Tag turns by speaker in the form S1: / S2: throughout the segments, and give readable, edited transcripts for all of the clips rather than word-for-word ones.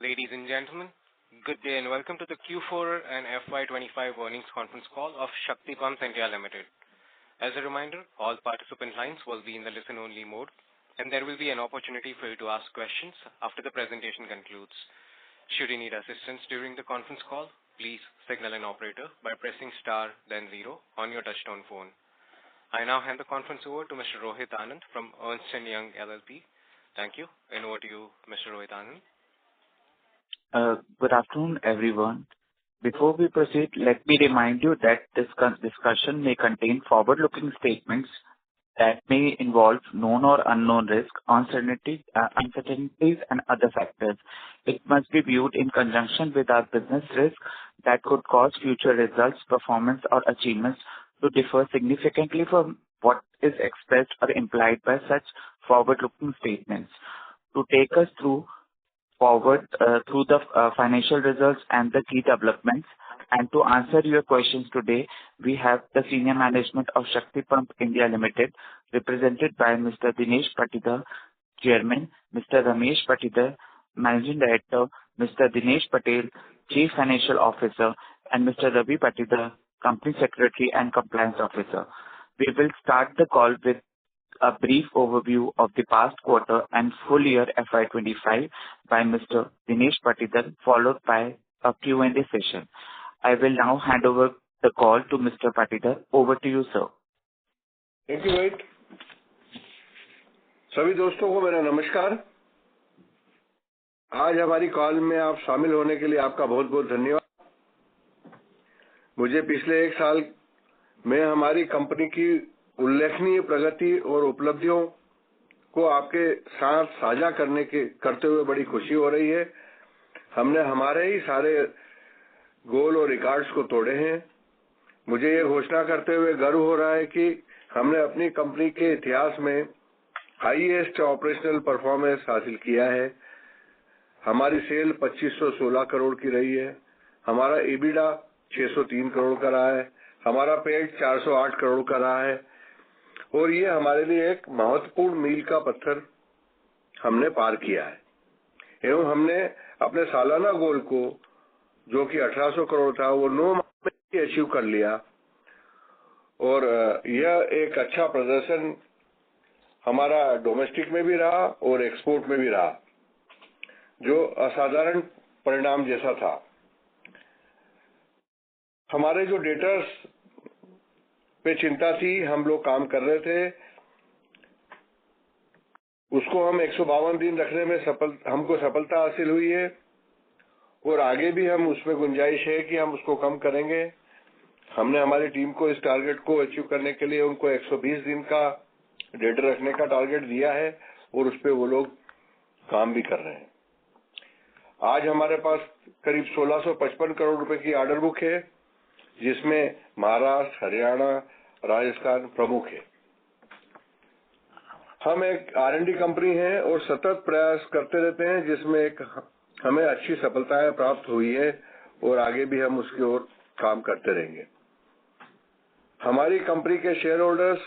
S1: Ladies and gentlemen, good day and welcome to the Q4 and FY25 earnings conference call of Shakti Pumps India Limited. As a reminder, all participant lines will be in the listen-only mode, and there will be an opportunity for you to ask questions after the presentation concludes. Should you need assistance during the conference call, please signal an operator by pressing star then 0 on your touchtone phone. I now hand the conference over to Mr. Rohit Anand from Ernst & Young LLP. Thank you, and over to you, Mr. Rohit Anand.
S2: Good afternoon, everyone. Before we proceed, let me remind you that this discussion may contain forward-looking statements that may involve known or unknown risks, uncertainties, and other factors. It must be viewed in conjunction with our business risk that could cause future results, performance, or achievements to differ significantly from what is expressed or implied by such forward-looking statements. To take us through the financial results and the key developments, and to answer your questions today, we have the senior management of Shakti Pumps India Limited, represented by Mr. Dinesh Patidar, Chairman, Mr. Ramesh Patidar, Managing Director, Mr. Dinesh Patel, Chief Financial Officer, and Mr. Ravi Patidar, Company Secretary and Compliance Officer. We will start the call with a brief overview of the past quarter and full year FY25 by Mr. Dinesh Patidar, followed by a Q&A session. I will now hand over the call to Mr. Patidar. Over to you, sir.
S3: Thank you, Rohit. सभी दोस्तों को मेरा नमस्कार। आज हमारी call में आप शामिल होने के लिए आपका बहुत बहुत धन्यवाद। मुझे पिछले एक साल में हमारी कंपनी की उल्लेखनीय प्रगति और उपलब्धियों को आपके साथ साझा करते हुए बड़ी खुशी हो रही है। हमने हमारे ही सारे गोल और रिकॉर्ड्स को तोड़े हैं। मुझे ये घोषणा करते हुए गर्व हो रहा है कि हमने अपनी कंपनी के इतिहास में हाईएस्ट ऑपरेशनल परफॉर्मेंस हासिल किया है। हमारी सेल 2516 करोड़ की रही है। हमारा EBITDA 603 करोड़ का रहा है। हमारा पेट 408 करोड़ का रहा है और ये हमारे लिए एक महत्वपूर्ण मील का पत्थर हमने पार किया है। एवं हमने अपने सालाना गोल को, जो कि 1800 करोड़ था, वो 9 माह में अचीव कर लिया और यह एक अच्छा प्रदर्शन हमारा डोमेस्टिक में भी रहा और एक्सपोर्ट में भी रहा, जो असाधारण परिणाम जैसा था। हमारे जो डेटर्स पे चिंता थी, हम लोग काम कर रहे थे, उसको हम 152 दिन रखने में हमको सफलता हासिल हुई है और आगे भी हम उसमें गुंजाइश है कि हम उसको कम करेंगे। हमने हमारी टीम को इस टारगेट को अचीव करने के लिए उनको 120 दिन का डेटर रखने का टारगेट दिया है और उस पर वो लोग काम भी कर रहे हैं। आज हमारे पास करीब 1655 करोड़ रुपए की ऑर्डर बुक है, जिसमें महाराष्ट्र, हरियाणा, राजस्थान प्रमुख है। हम एक R&D कंपनी है और सतत प्रयास करते रहते हैं, जिसमें हमें अच्छी सफलताएं प्राप्त हुई है और आगे भी हम उसकी ओर काम करते रहेंगे। हमारी कंपनी के शेयर होल्डर्स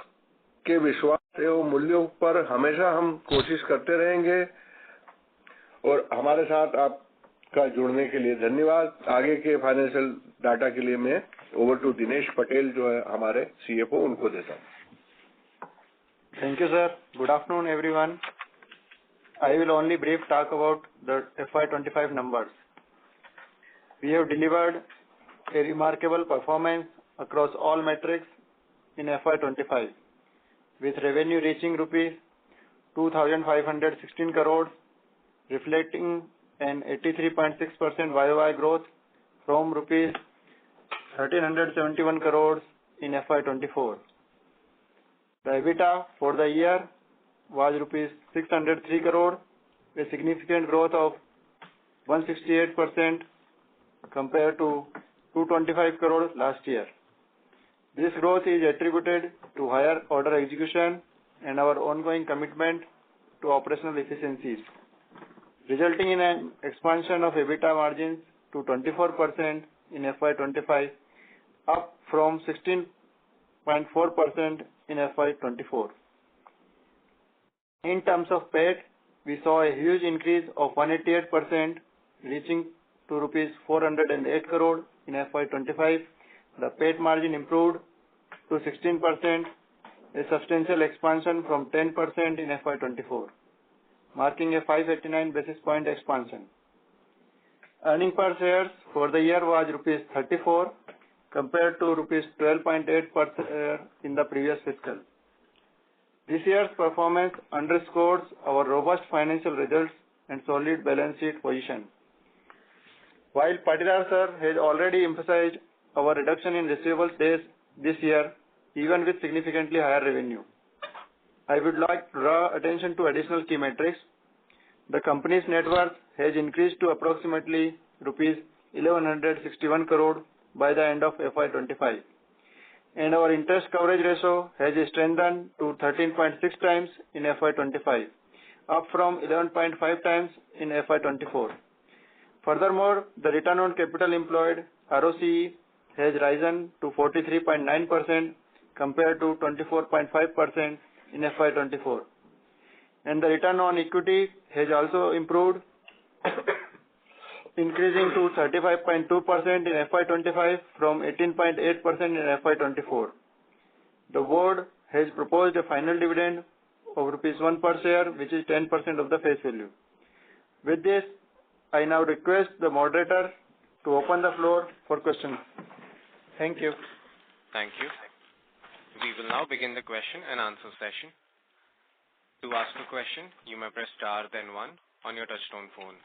S3: के विश्वास एवं मूल्यों पर हमेशा हम कोशिश करते रहेंगे और हमारे साथ आपका जुड़ने के लिए धन्यवाद। आगे के फाइनेंशियल डाटा के लिए मैं ओवर टू दिनेश पटेल, जो है हमारे CFO, उनको देता हूँ।
S4: Thank you, sir. Good afternoon, everyone. I will only brief talk about the FY25 numbers. We have delivered a remarkable performance across all metrics in FY25, with revenue reaching rupees 2,516 crores, reflecting an 83.6% YOY growth from rupees 1,371 crores in FY24. The EBITDA for the year was rupees 603 crore, a significant growth of 168% compared to 225 crores last year. This growth is attributed to higher order execution and our ongoing commitment to operational efficiencies, resulting in an expansion of EBITDA margins to 24% in FY25, up from 16.4% in FY24. In terms of PAT, we saw a huge increase of 188%, reaching to rupees 408 crore in FY25. The PAT margin improved to 16%, a substantial expansion from 10% in FY24, marking a 589 basis point expansion. Earning per share for the year was rupees 34 compared to rupees 12.8 per share in the previous fiscal. This year's performance underscores our robust financial results and solid balance sheet position. While Patidar sir has already emphasized our reduction in receivables days this year, even with significantly higher revenue, I would like to draw attention to additional key metrics. The company's net worth has increased to approximately rupees 1161 crore by the end of FY25, and our interest coverage ratio has strengthened to 13.6 times in FY25, up from 11.5 times in FY24. Furthermore, the return on capital employed (ROCE) has risen to 43.9% compared to 24.5% in FY24, and the return on equity has also improved, increasing to 35.2% in FY25 from 18.8% in FY24. The board has proposed a final dividend of rupees 1 per share, which is 10% of the face value. With this, I now request the moderator to open the floor for questions. Thank you.
S1: Thank you. We will now begin the question and answer session. To ask a question, you may press star then 1 on your touchtone phone.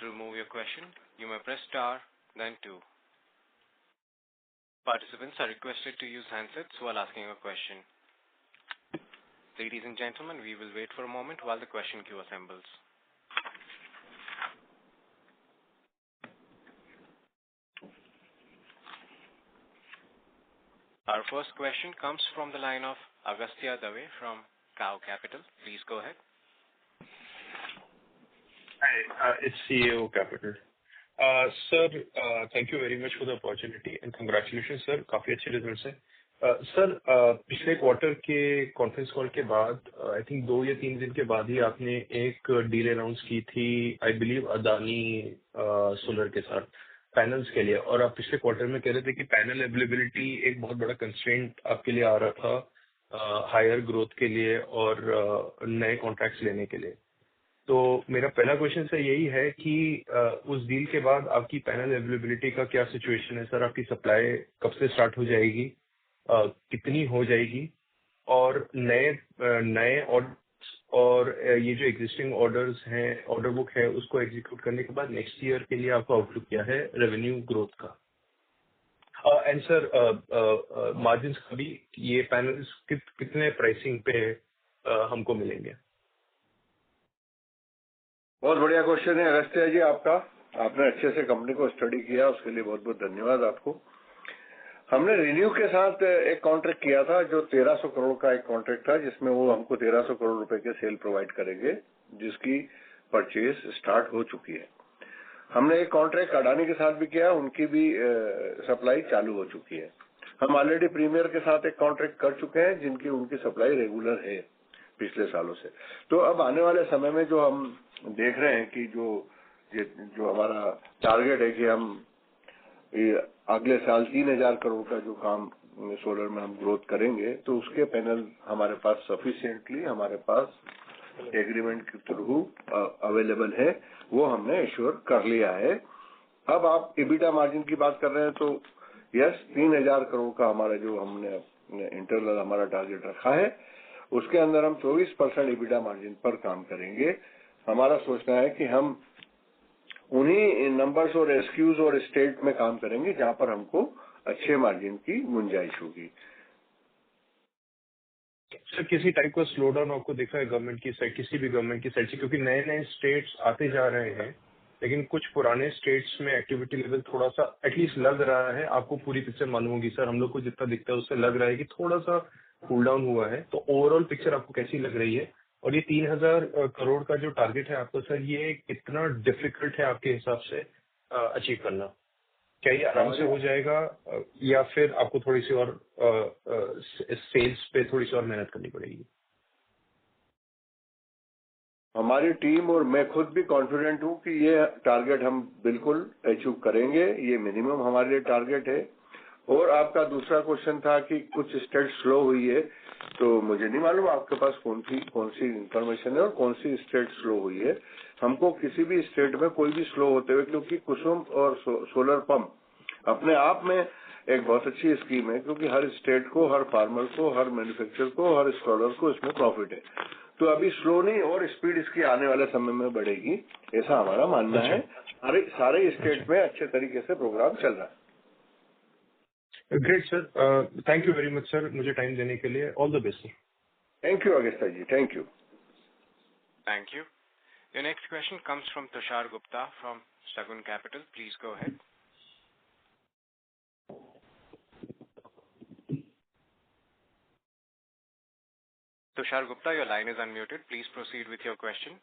S1: To remove your question, you may press star then 2. Participants are requested to use handsets while asking a question. Ladies and gentlemen, we will wait for a moment while the question queue assembles. Our first question comes from the line of Agastya Dave from Cow Capital. Please go ahead.
S5: Hi, it's CEO Capital. Sir, thank you very much for the opportunity and congratulations, sir. काफी अच्छे results हैं. Sir, पिछले quarter के conference call के बाद, I think 2 या 3 दिन के बाद ही आपने एक डील अनाउंस की थी, आई बिलीव अदानी सोलर के साथ पैनल्स के लिए, और आप पिछले क्वार्टर में कह रहे थे कि पैनल अवेलेबिलिटी एक बहुत बड़ा कंस्ट्रेंट आपके लिए आ रहा था हायर ग्रोथ के लिए और नए कॉन्ट्रैक्ट्स लेने के लिए. तो मेरा पहला क्वेश्चन सर यही है कि उस डील के बाद आपकी पैनल अवेलेबिलिटी का क्या सिचुएशन है सर? आपकी सप्लाई कब से स्टार्ट हो जाएगी, कितनी हो जाएगी, और नए और ये जो एग्जिस्टिंग ऑर्डर्स हैं, ऑर्डर बुक है, उसको एग्जीक्यूट करने के बाद नेक्स्ट ईयर के लिए आपका आउटलुक क्या है रेवेन्यू ग्रोथ का? एंड सर, मार्जिन्स का भी, ये पैनल्स कितने प्राइसिंग पे हमको मिलेंगे?
S3: बहुत बढ़िया क्वेश्चन है अगस्त्य जी आपका. आपने अच्छे से कंपनी को स्टडी किया, उसके लिए बहुत बहुत धन्यवाद आपको. हमने रिन्यू के साथ एक कॉन्ट्रैक्ट किया था जो 1300 करोड़ का एक कॉन्ट्रैक्ट था, जिसमें वो हमको 1300 करोड़ रुपए के सेल प्रोवाइड करेंगे, जिसकी परचेज स्टार्ट हो चुकी है. हमने एक कॉन्ट्रैक्ट अडानी के साथ भी किया, उनकी भी सप्लाई चालू हो चुकी है. हम ऑलरेडी प्रीमियर के साथ एक कॉन्ट्रैक्ट कर चुके हैं, जिनकी उनकी सप्लाई रेगुलर है पिछले सालों से. तो अब आने वाले समय में जो हम देख रहे हैं कि जो हमारा टारगेट है कि हम अगले साल 3000 करोड़ का जो काम सोलर में हम ग्रोथ करेंगे, तो उसके पैनल हमारे पास सफिशिएंटली हमारे पास एग्रीमेंट के थ्रू अवेलेबल है, वो हमने एश्योर कर लिया है. अब आप EBITDA मार्जिन की बात कर रहे हैं, तो यस, 3000 करोड़ का हमारा जो हमने इंटरनल हमारा टारगेट रखा है, उसके अंदर हम 24% EBITDA मार्जिन पर काम करेंगे. हमारा सोचना है कि हम उन्हीं नंबर्स और एसक्यूज और स्टेट में काम करेंगे जहां पर हमको अच्छे मार्जिन की गुंजाइश होगी.
S5: सर, किसी टाइप का स्लो डाउन आपको दिखा है गवर्नमेंट की साइड, किसी भी गवर्नमेंट की साइड से? क्योंकि नए नए स्टेट्स आते जा रहे हैं, लेकिन कुछ पुराने स्टेट्स में एक्टिविटी लेवल थोड़ा सा एटलीस्ट लग रहा है. आपको पूरी पिक्चर मालूम होगी सर, हम लोग को जितना दिखता है उससे लग रहा है कि थोड़ा सा कूल डाउन हुआ है. तो ओवरऑल पिक्चर आपको कैसी लग रही है? और ये 3000 करोड़ का जो टारगेट है आपका सर, ये कितना डिफिकल्ट है आपके हिसाब से अचीव करना? क्या ये आराम से हो जाएगा या फिर आपको थोड़ी सी और सेल्स पे थोड़ी सी और मेहनत करनी पड़ेगी?
S3: हमारी टीम और मैं खुद भी कॉन्फिडेंट हूं कि ये टारगेट हम बिल्कुल अचीव करेंगे। ये मिनिमम हमारे लिए टारगेट है। और आपका दूसरा क्वेश्चन था कि कुछ स्टेट स्लो हुई है, तो मुझे नहीं मालूम आपके पास कौन सी इंफॉर्मेशन है और कौन सी स्टेट स्लो हुई है। हमको किसी भी स्टेट में कोई भी स्लो होते हुए, क्योंकि कुसुम और सोलर पंप अपने आप में एक बहुत अच्छी स्कीम है, क्योंकि हर स्टेट को, हर फार्मर को, हर मैन्युफैक्चरर को, हर इंस्टॉलर को इसमें प्रॉफिट है। तो अभी स्लो नहीं और स्पीड इसकी आने वाले समय में बढ़ेगी, ऐसा हमारा मानना है। सारे स्टेट में अच्छे तरीके से प्रोग्राम चल रहा है।
S5: Great sir, thank you very much sir, मुझे टाइम देने के लिए। All the best sir.
S3: Thank you Agasta ji, thank you.
S1: Thank you. Your next question comes from Tushar Gupta from Sagun Capital. Please go ahead. Tushar Gupta, your line is unmuted. Please proceed with your question.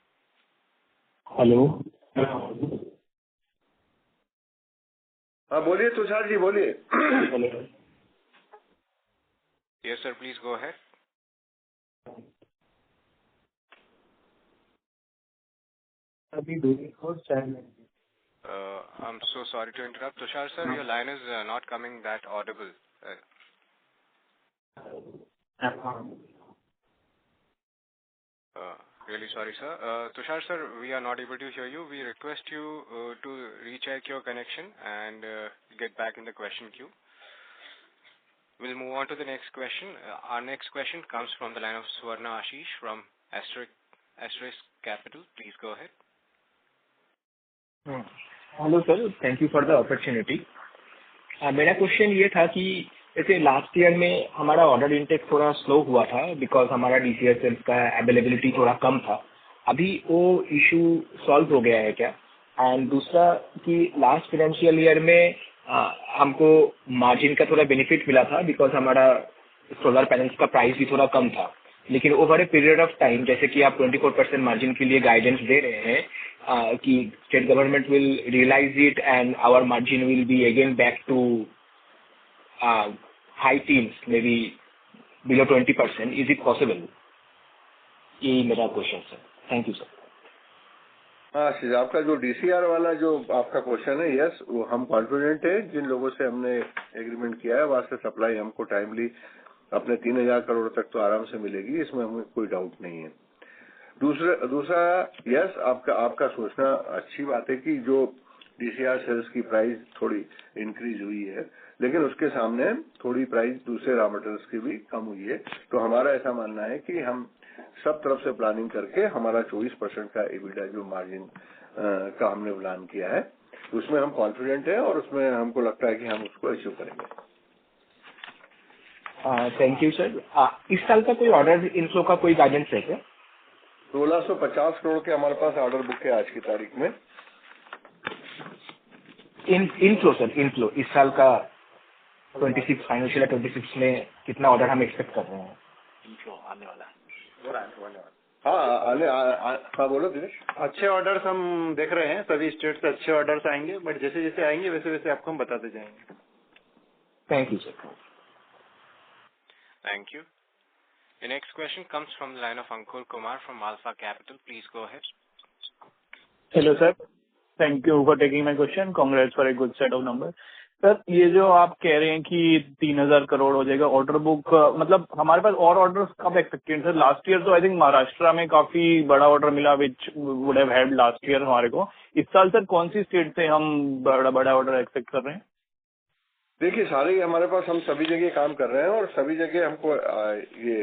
S6: Hello.
S3: हाँ बोलिए तुषार जी, बोलिए।
S1: Yes, sir. Please go ahead.
S6: अभी 2 channel.
S1: I'm so sorry to interrupt, Tushar sir. Your line is not coming that audible. Really sorry, sir. Tushar sir, we are not able to hear you. We request you to recheck your connection and get back in the question queue. We'll move on to the next question. Our next question comes from the line of Swarna Ashish from Asterisk Capital. Please go ahead.
S6: Hello sir, thank you for the opportunity. मेरा question ये था कि जैसे last year में हमारा order intake थोड़ा slow हुआ था बिकॉज हमारा डीसीआर सेल्स का अवेलेबिलिटी थोड़ा कम था। अभी वो इशू सॉल्व हो गया है क्या? एंड दूसरा कि लास्ट फाइनेंशियल ईयर में हमको मार्जिन का थोड़ा बेनिफिट मिला था बिकॉज हमारा सोलर पैनल्स का प्राइस भी थोड़ा कम था, लेकिन over a period of time जैसे कि आप 24% मार्जिन के लिए गाइडेंस दे रहे हैं कि state government will realise it and our margin will be again back to high teens, may be below 20%। Is it possible? ये मेरा question sir. Thank you sir.
S3: हाँ, आपका जो डीसीआर वाला जो आपका क्वेश्चन है, यस, वो हम कॉन्फिडेंट है। जिन लोगों से हमने एग्रीमेंट किया है वहां से सप्लाई हमको टाइमली अपने 3000 करोड़ तक तो आराम से मिलेगी, इसमें हमें कोई डाउट नहीं है। दूसरा यस, आपका सोचना अच्छी बात है कि जो डीसीआर सेल्स की प्राइस थोड़ी इंक्रीज हुई है, लेकिन उसके सामने थोड़ी प्राइस दूसरे रॉ मटेरियल्स की भी कम हुई है। तो हमारा ऐसा मानना है कि हम सब तरफ से प्लानिंग करके हमारा 24% का एबिटा जो मार्जिन का हमने प्लान किया है, उसमें हम कॉन्फिडेंट है और उसमें हमको लगता है कि हम उसको अचीव करेंगे।
S6: Thank you sir. इस साल का कोई ऑर्डर इनफ्लो का कोई गाइडेंस है क्या?
S3: 1650 करोड़ के हमारे पास ऑर्डर बुक है आज की तारीख में।
S6: इनफ्लो सर, इनफ्लो इस साल का 26 फाइनेंशियल 26 में कितना ऑर्डर हम एक्सपेक्ट कर रहे हैं? इनफ्लो आने वाला है।
S3: हाँ बोलो दिनेश।
S4: अच्छे ऑर्डर्स हम देख रहे हैं, सभी स्टेट से अच्छे ऑर्डर्स आएंगे, बट जैसे जैसे आएंगे वैसे वैसे आपको हम बताते जाएंगे।
S6: Thank you sir.
S1: Thank you. The next question comes from the line of Ankur Kumar from Alpha Capital. Please go ahead.
S7: Hello sir, thank you for taking my question. Congrats for a good set of number. Sir, ये जो आप कह रहे हैं कि 3000 करोड़ हो जाएगा order book, मतलब हमारे पास और ऑर्डर्स कब एक्सपेक्टेड? सर लास्ट ईयर तो आई थिंक महाराष्ट्र में काफी बड़ा ऑर्डर मिला which would have helped last year हमारे को। इस साल सर कौन सी स्टेट से हम बड़ा ऑर्डर एक्सपेक्ट कर रहे हैं?
S3: देखिए, सारे हमारे पास, हम सभी जगह काम कर रहे हैं और सभी जगह हमको ये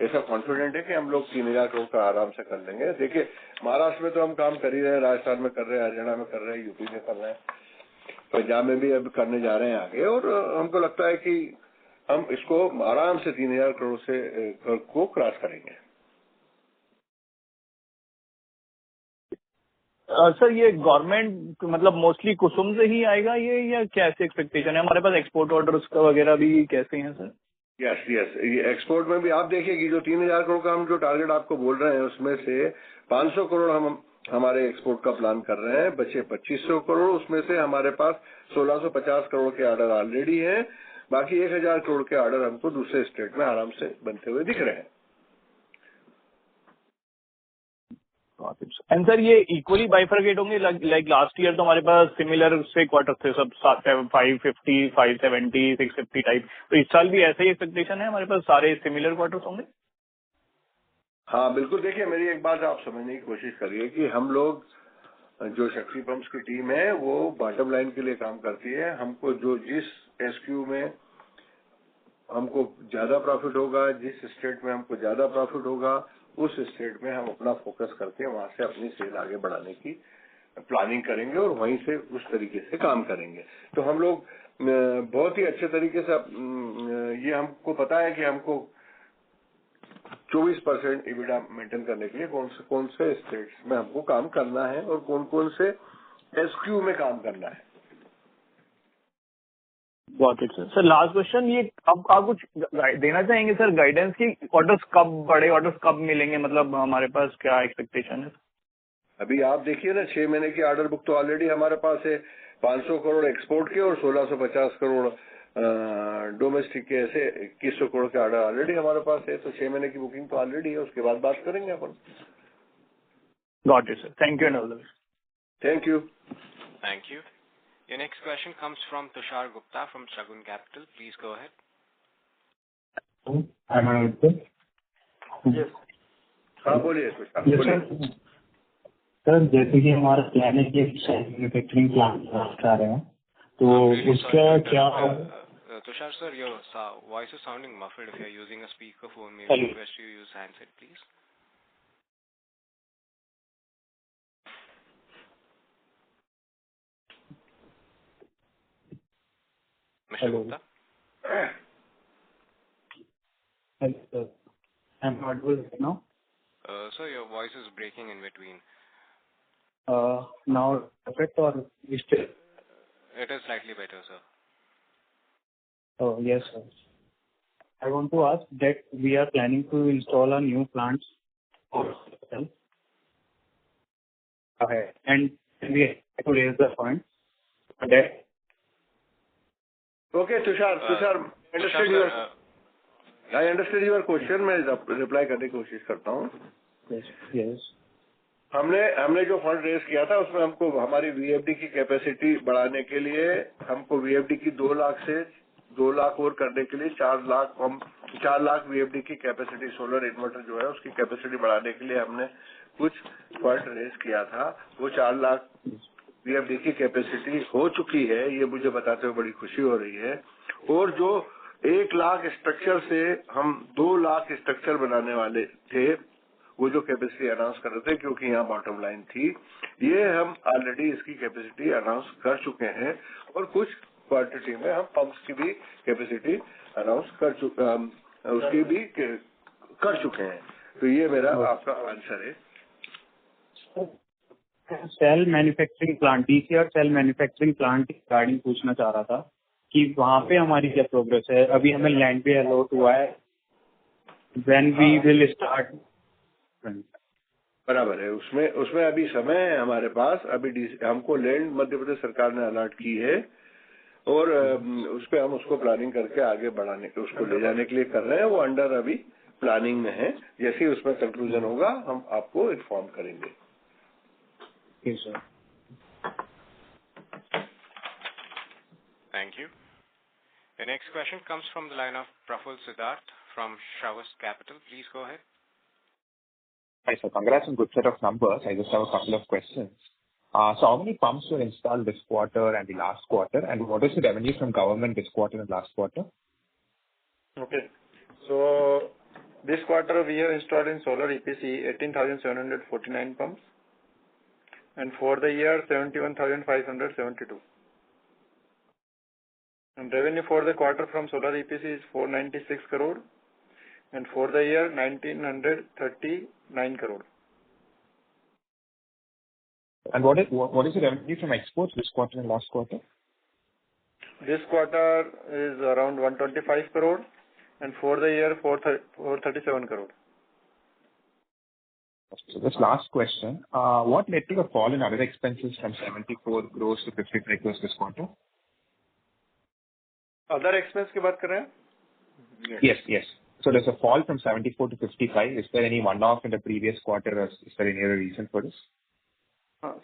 S3: ऐसा कॉन्फिडेंट है कि हम लोग 3000 करोड़ का आराम से कर लेंगे। देखिए, महाराष्ट्र में तो हम काम कर ही रहे हैं, राजस्थान में कर रहे हैं, हरियाणा में कर रहे हैं, यूपी में कर रहे हैं, पंजाब में भी अब करने जा रहे हैं आगे। और हमको लगता है कि हम इसको आराम से 3000 करोड़ से को क्रॉस करेंगे।
S7: सर ये गवर्नमेंट मतलब मोस्टली कुसुम से ही आएगा ये, या कैसे एक्सपेक्टेशन है? हमारे पास एक्सपोर्ट ऑर्डर्स का वगैरह भी कैसे हैं सर?
S3: यस, ये एक्सपोर्ट में भी आप देखिए कि जो 3000 करोड़ का हम जो टारगेट आपको बोल रहे हैं, उसमें से 500 करोड़ हम हमारे एक्सपोर्ट का प्लान कर रहे हैं, बचे 2500 करोड़। उसमें से हमारे पास 1650 करोड़ के ऑर्डर ऑलरेडी हैं, बाकी 1000 करोड़ के ऑर्डर हमको दूसरे स्टेट में आराम से बनते हुए दिख रहे हैं।
S7: एंड सर ये इक्वली बाइफरकेट होंगे लाइक लास्ट ईयर तो हमारे पास सिमिलर से क्वार्टर थे सब 550, 570, 650 टाइप, तो इस साल भी ऐसा ही एक्सपेक्टेशन है हमारे पास सारे सिमिलर क्वार्टर्स होंगे?
S3: हाँ बिल्कुल, देखिए मेरी एक बात आप समझने की कोशिश करिए कि हम लोग जो शक्ति पंप्स की टीम है वो बॉटम लाइन के लिए काम करती है। हमको जो जिस एसक्यू में हमको ज्यादा प्रॉफिट होगा, जिस स्टेट में हमको ज्यादा प्रॉफिट होगा, उस स्टेट में हम अपना फोकस करके वहां से अपनी सेल आगे बढ़ाने की प्लानिंग करेंगे और वहीं से उस तरीके से काम करेंगे। तो हम लोग बहुत ही अच्छे तरीके से ये हमको पता है कि हमको 24% EBITDA मेंटेन करने के लिए कौन से स्टेट्स में हमको काम करना है और कौन कौन से एसक्यू में काम करना है।
S7: Got it sir. Last question, ये अब आप कुछ देना चाहेंगे सर गाइडेंस की ऑर्डर्स कब बड़े ऑर्डर्स कब मिलेंगे, मतलब हमारे पास क्या एक्सपेक्टेशन है?
S3: अभी आप देखिए ना, 6 महीने की ऑर्डर बुक तो ऑलरेडी हमारे पास है, 500 करोड़ एक्सपोर्ट के और 1650 करोड़ डोमेस्टिक के, ऐसे 2100 करोड़ के ऑर्डर ऑलरेडी हमारे पास है। तो 6 महीने की बुकिंग तो ऑलरेडी है, उसके बाद बात करेंगे अपन।
S7: Got it sir, thank you and all the best.
S3: Thank you.
S1: Thank you. Your next question comes from Tushar Gupta from Shagun Capital. Please go ahead.
S8: Am I audible?
S3: Yes. हाँ बोलिए तुषार, बोलिए।
S8: Sir जैसे कि हमारा plan है कि manufacturing plant आ रहे हैं, तो उसका क्या?
S1: Tushar sir, your voice is sounding muffled. If you are using a speakerphone, may I request you use handset, please? Mr. Gupta?
S8: Hello, sir. Am I audible now?
S1: Sir, your voice is breaking in between.
S8: Now perfect or still?
S1: It is slightly better, sir.
S8: Oh, yes, sir. I want to ask that we are planning to install a new plants and we have to raise the funds for that.
S3: Okay, Tushar, I understand your question. मैं reply करने की कोशिश करता हूँ।
S8: Yes.
S3: हमने जो fund raise किया था उसमें हमको हमारी VFD की कैपेसिटी बढ़ाने के लिए हमको VFD की 2 लाख से 2 लाख और करने के लिए 4 लाख VFD की कैपेसिटी, सोलर इन्वर्टर जो है उसकी कैपेसिटी बढ़ाने के लिए हमने कुछ फंड रेज किया था। वो 4 लाख VFD की कैपेसिटी हो चुकी है, ये मुझे बताते हुए बड़ी खुशी हो रही है। और जो 1 लाख स्ट्रक्चर से हम 2 लाख स्ट्रक्चर बनाने वाले थे, वो जो कैपेसिटी अनाउंस कर रहे थे क्योंकि यहाँ बॉटम लाइन थी, ये हम ऑलरेडी इसकी कैपेसिटी अनाउंस कर चुके हैं और कुछ क्वांटिटी में हम पंप्स की भी कैपेसिटी अनाउंस कर चुके हैं। तो ये मेरा आपका आंसर है।
S8: Cell manufacturing plant, DCR cell manufacturing plant की गाड़ी पूछना चाह रहा था कि वहाँ पे हमारी क्या प्रोग्रेस है? अभी हमें लैंड भी अलॉट हुआ है, व्हेन वी विल स्टार्ट?
S3: बराबर है, उसमें अभी समय है हमारे पास। अभी हमको लैंड मध्य प्रदेश सरकार ने अलॉट की है और उस पे हम उसको प्लानिंग करके आगे बढ़ाने के, उसको ले जाने के लिए कर रहे हैं। वो अंडर अभी प्लानिंग में है, जैसे ही उसमें कंक्लूजन होगा हम आपको इन्फॉर्म करेंगे।
S8: Yes, sir.
S1: Thank you. The next question comes from the line of Praful Siddharth from Shravas Capital. Please go ahead.
S9: Hi, sir. Congrats on good set of numbers. I just have a couple of questions. So how many pumps were installed this quarter and the last quarter, and what is the revenue from government this quarter and last quarter?
S4: Okay. So this quarter we have installed in solar EPC 18,749 pumps, and for the year 71,572. And revenue for the quarter from solar EPC is 496 crore, and for the year 1,939 crore.
S9: And what is the revenue from exports this quarter and last quarter?
S4: This quarter is around 125 crore, and for the year 437 crore.
S9: So this last question, what led to a fall in other expenses from 74 crores to 53 crores this quarter?
S4: Other expense की बात कर रहे हैं?
S9: Yes. So there's a fall from 74 to 55. Is there any one-off in the previous quarter, or is there any other reason for this?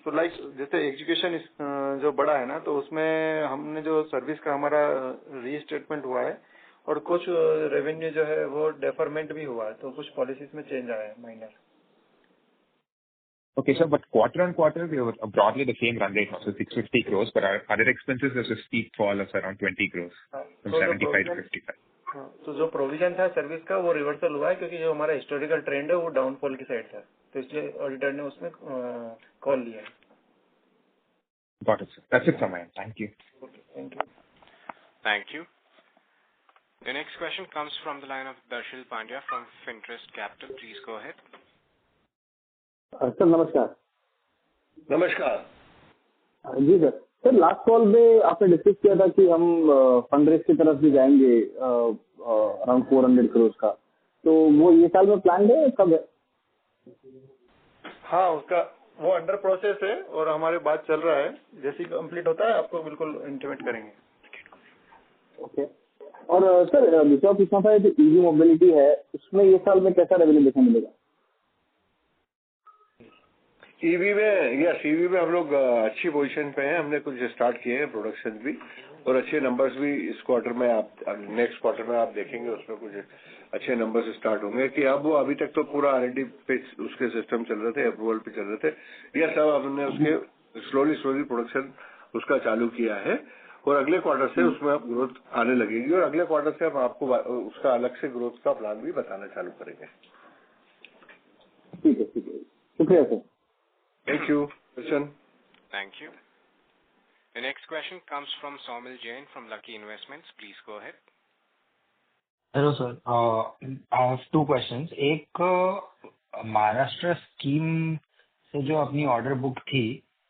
S4: So like जैसे execution जो बड़ा है ना, तो उसमें हमने जो सर्विस का हमारा रीस्टेटमेंट हुआ है और कुछ रेवेन्यू जो है वो डेफरमेंट भी हुआ है, तो कुछ पॉलिसीज में चेंज आया है minor.
S9: Okay, sir, but quarter on quarter, we were broadly the same run rate, so 650 crores, but our other expenses, there's a steep fall of around 20 crores, from 75 to 55.
S4: तो जो provision था service का वो reversal हुआ है, क्योंकि जो हमारा हिस्टोरिकल ट्रेंड है वो डाउनफॉल की साइड था, तो इसलिए ऑडिटर ने उसमें कॉल लिया.
S9: Got it, sir. That's it from my end. Thank you.
S4: Okay, thank you.
S1: Thank you. The next question comes from the line of Darshil Pandya from Finterest Capital. Please go ahead.
S10: Sir नमस्कार.
S3: नमस्कार
S10: जी sir. Sir last call में आपने discuss किया था कि हम fund raise की तरफ भी जाएंगे अराउंड 400 करोड़ का, तो वो ये साल में प्लान है कब है?
S4: हाँ, उसका वो अंडर प्रोसेस है और हमारे बात चल रहा है. जैसे ही कंप्लीट होता है आपको बिल्कुल इंटीमेट करेंगे.
S10: ओके. और सर दूसरा पूछना था, जो ईवी मोबिलिटी है उसमें ये साल में कैसा रेवेन्यू देखने मिलेगा?
S3: ईवी में हम लोग अच्छी पोजीशन पे हैं. हमने कुछ स्टार्ट किए हैं प्रोडक्शन भी, और अच्छे नंबर्स भी इस क्वार्टर में आप नेक्स्ट क्वार्टर में आप देखेंगे, उसमें कुछ अच्छे नंबर्स स्टार्ट होंगे. कि अब वो अभी तक तो पूरा R&D पे उसके सिस्टम चल रहे थे, अप्रूवल पे चल रहे थे. यह सब हमने उसके स्लोली प्रोडक्शन उसका चालू किया है, और अगले क्वार्टर से उसमें ग्रोथ आने लगेगी, और अगले क्वार्टर से हम आपको उसका अलग से ग्रोथ का प्लान भी बताना चालू करेंगे.
S10: ठीक है, शुक्रिया sir.
S3: Thank you, Christian.
S1: Thank you. The next question comes from Saumil Jain from Lucky Investments. Please go ahead.
S11: Hello sir. I have two questions. एक महाराष्ट्र स्कीम से जो अपनी ऑर्डर बुक थी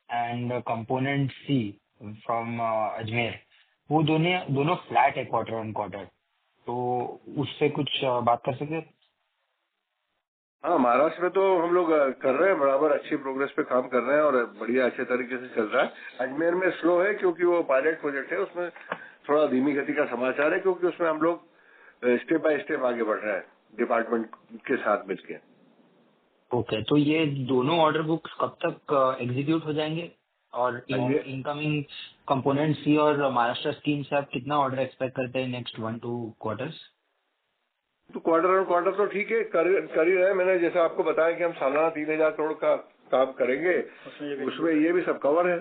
S11: and component C from Ajmer, वो दोनों flat है quarter on quarter, तो उससे कुछ बात कर सकते हैं?
S3: हाँ, महाराष्ट्र में तो हम लोग कर रहे हैं, बराबर अच्छी प्रोग्रेस पे काम कर रहे हैं और बढ़िया अच्छे तरीके से चल रहा है. अजमेर में स्लो है क्योंकि वो पायलट प्रोजेक्ट है, उसमें थोड़ा धीमी गति का समाचार है, क्योंकि उसमें हम लोग स्टेप बाय स्टेप आगे बढ़ रहे हैं डिपार्टमेंट के साथ मिलकर.
S11: ओके, तो ये दोनों ऑर्डर बुक्स कब तक एग्जीक्यूट हो जाएंगे? और इनकमिंग कंपोनेंट सी और महाराष्ट्र स्कीम से आप कितना ऑर्डर एक्सपेक्ट करते हैं नेक्स्ट 1-2 क्वार्टर्स?
S3: तो क्वार्टर और क्वार्टर तो ठीक है, कर ही रहे हैं. मैंने जैसे आपको बताया कि हम सालाना 3000 करोड़ का काम करेंगे, उसमें ये भी सब कवर है.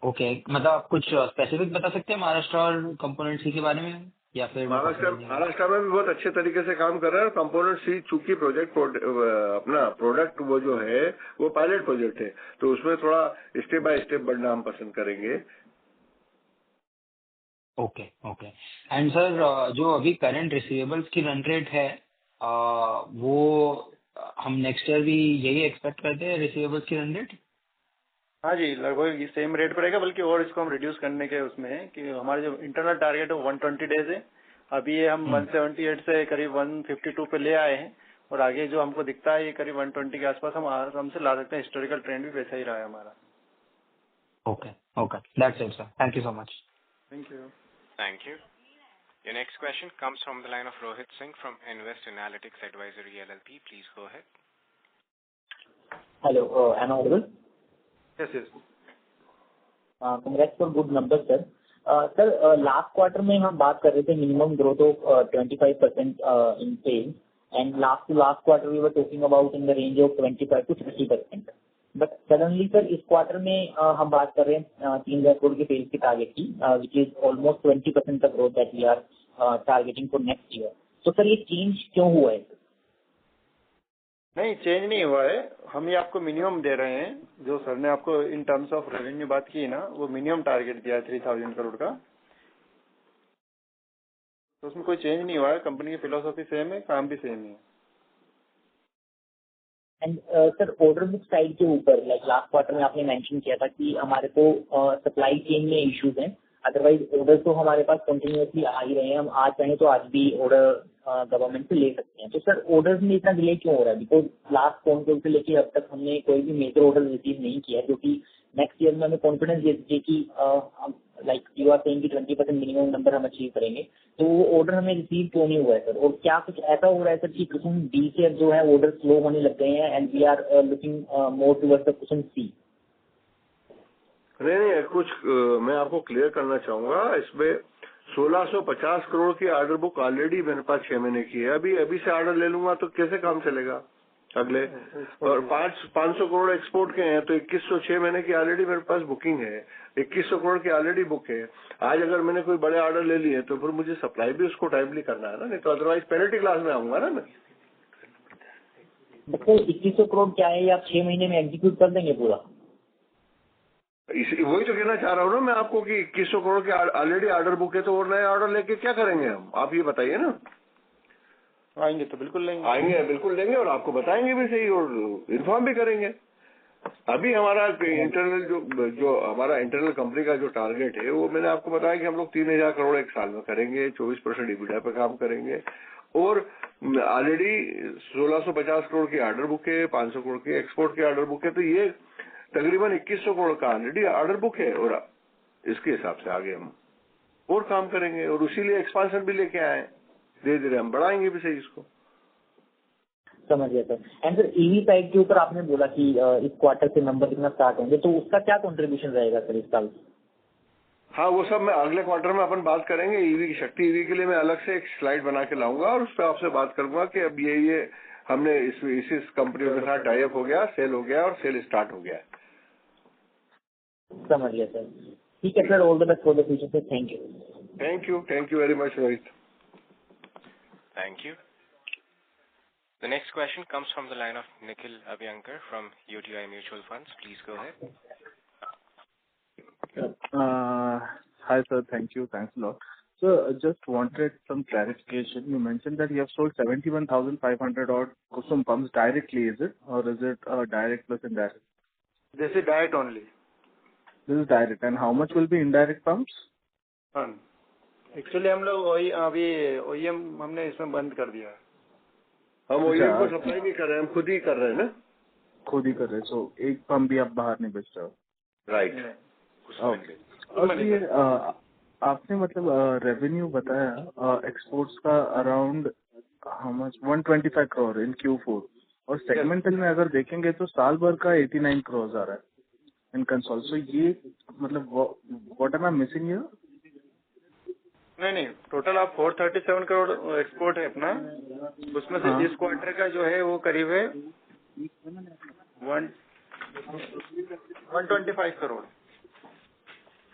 S11: ओके, मतलब आप कुछ स्पेसिफिक बता सकते हैं महाराष्ट्र और कंपोनेंट सी के बारे में, या फिर?
S3: महाराष्ट्र में भी बहुत अच्छे तरीके से काम कर रहा है. कंपोनेंट सी चूंकि अपना प्रोडक्ट वो जो है वो पायलट प्रोजेक्ट है, तो उसमें थोड़ा स्टेप बाय स्टेप बढ़ना हम पसंद करेंगे.
S11: ओके. एंड सर, जो अभी करंट रिसीवेबल्स की रन रेट है, वो हम नेक्स्ट ईयर भी यही एक्सपेक्ट करते हैं रिसीवेबल्स की रन रेट?
S4: हाँ जी, लगभग ये सेम रेट पर रहेगा, बल्कि और इसको हम रिड्यूस करने के उसमें है कि हमारे जो इंटरनल टारगेट है 120 डेज है. अभी ये हम 178 से करीब 152 पे ले आए हैं, और आगे जो हमको दिखता है ये करीब 120 के आसपास हम आराम से ला सकते हैं. हिस्टोरिकल ट्रेंड भी वैसा ही रहा है हमारा.
S11: Okay, that's it sir. Thank you so much.
S4: Thank you.
S1: Thank you. Your next question comes from the line of Rohit Singh from Invest Analytics Advisory LLP. Please go ahead.
S12: Hello, am I audible?
S4: Yes.
S12: Congrats for good numbers, sir. Sir, last quarter में हम बात कर रहे थे minimum growth of 25% in sales, and last quarter we were talking about in the range of 25 to 30%. But suddenly sir इस quarter में हम बात कर रहे हैं 3,000 करोड़ के सेल्स की टारगेट की, विच इज ऑलमोस्ट 20% का growth that we are targeting for next year. तो सर ये चेंज क्यों हुआ है?
S4: नहीं, चेंज नहीं हुआ है. हम ये आपको मिनिमम दे रहे हैं. जो सर ने आपको इन टर्म्स ऑफ रेवेन्यू बात की ना, वो मिनिमम टारगेट दिया है 3,000 करोड़ का. तो उसमें कोई चेंज नहीं हुआ है. कंपनी की फिलोसॉफी सेम है, काम भी सेम है.
S12: And sir order book side के ऊपर लाइक लास्ट क्वार्टर में आपने मेंशन किया था कि हमारे को सप्लाई चेन में इश्यूज हैं, अदरवाइज ऑर्डर तो हमारे पास कंटिन्यूअसली आ ही रहे हैं. हम आज चाहें तो आज भी ऑर्डर गवर्नमेंट से ले सकते हैं. तो सर ऑर्डर्स में इतना डिले क्यों हो रहा है? बिकॉज लास्ट फोन कॉल से लेकर अब तक हमने कोई भी मेजर ऑर्डर रिसीव नहीं किया, जो कि नेक्स्ट ईयर में हमें कॉन्फिडेंस दे दीजिए कि लाइक यू आर सेइंग कि 20% मिनिमम नंबर हम अचीव करेंगे, तो वो ऑर्डर हमें रिसीव क्यों नहीं हुआ है सर? और क्या कुछ ऐसा हो रहा है सर कि कुसुम डी से जो है ऑर्डर स्लो होने लग गए हैं and we are looking more towards the Kusum C?
S3: नहीं, कुछ मैं आपको क्लियर करना चाहूंगा। इसमें 1650 करोड़ की ऑर्डर बुक ऑलरेडी मेरे पास 6 महीने की है। अभी से ऑर्डर ले लूंगा तो कैसे काम चलेगा अगले? और 500 करोड़ एक्सपोर्ट के हैं, तो 2100 6 महीने की ऑलरेडी मेरे पास बुकिंग है। 2100 करोड़ की ऑलरेडी बुक है। आज अगर मैंने कोई बड़े ऑर्डर ले लिए तो फिर मुझे सप्लाई भी उसको टाइमली करना है ना, नहीं तो अदरवाइज पेनल्टी क्लास में आऊंगा ना मैं।
S12: तो 2100 करोड़ क्या है, आप 6 महीने में एग्जीक्यूट कर देंगे पूरा?
S3: वही तो कहना चाह रहा हूँ ना मैं आपको कि 2100 करोड़ के ऑलरेडी ऑर्डर बुक है, तो और नए ऑर्डर लेके क्या करेंगे हम? आप ये बताइए ना।
S4: आएंगे तो बिल्कुल लेंगे,
S3: बिल्कुल लेंगे और आपको बताएंगे भी सही और इन्फॉर्म भी करेंगे। अभी हमारा इंटरनल जो हमारा इंटरनल कंपनी का जो टारगेट है वो मैंने आपको बताया कि हम लोग 3000 करोड़ एक साल में करेंगे, 24% EBITDA पे काम करेंगे और ऑलरेडी 1650 करोड़ की ऑर्डर बुक है, 500 करोड़ की एक्सपोर्ट की ऑर्डर बुक है, तो ये तकरीबन 2100 करोड़ का ऑलरेडी ऑर्डर बुक है और इसके हिसाब से आगे हम और काम करेंगे और उसीलिए एक्सपांशन भी लेके आए। धीरे धीरे हम बढ़ाएंगे भी सही इसको।
S12: समझ गया sir. And sir EV side के ऊपर आपने बोला कि इस क्वार्टर से नंबर कितना स्टार्ट होंगे, तो उसका क्या कंट्रीब्यूशन रहेगा सर इस साल?
S3: हाँ, वो सब मैं अगले क्वार्टर में अपन बात करेंगे। ईवी की शक्ति ईवी के लिए मैं अलग से एक स्लाइड बना के लाऊंगा और उस पर आपसे बात करूंगा कि अब ये हमने इस कंपनियों के साथ टाई अप हो गया, सेल हो गया और सेल स्टार्ट हो गया।
S12: समझ गया सर। ठीक है sir, all the best for the future sir.
S3: Thank you very much Rohit.
S1: Thank you. The next question comes from the line of Nikhil Abhyankar from UTI Mutual Funds. Please go ahead.
S13: Hi sir, thank you. Thanks a lot. So just wanted some clarification. You mentioned that you have sold 71,500 odd Kusum pumps directly, is it? Or is it direct plus indirect?
S4: This is direct only.
S13: This is direct. And how much will be indirect pumps?
S4: Actually हम लोग अभी OEM हमने इसमें बंद कर दिया है।
S3: हम OEM को सप्लाई नहीं कर रहे हैं, हम खुद ही कर रहे हैं ना।
S13: खुद ही कर रहे हैं। सो एक पंप भी आप बाहर नहीं बेच रहे हो?
S3: राइट।
S13: और ये आपने मतलब रेवेन्यू बताया एक्सपोर्ट्स का around how much 125 crore in Q4 और सेगमेंटल में अगर देखेंगे तो साल भर का 89 करोड़ आ रहा है इन कंसोल। सो ये मतलब what am I missing here?
S4: नहीं, टोटल आप 437 करोड़ एक्सपोर्ट है अपना, उसमें से इस क्वार्टर का जो है वो करीब है 125 करोड़।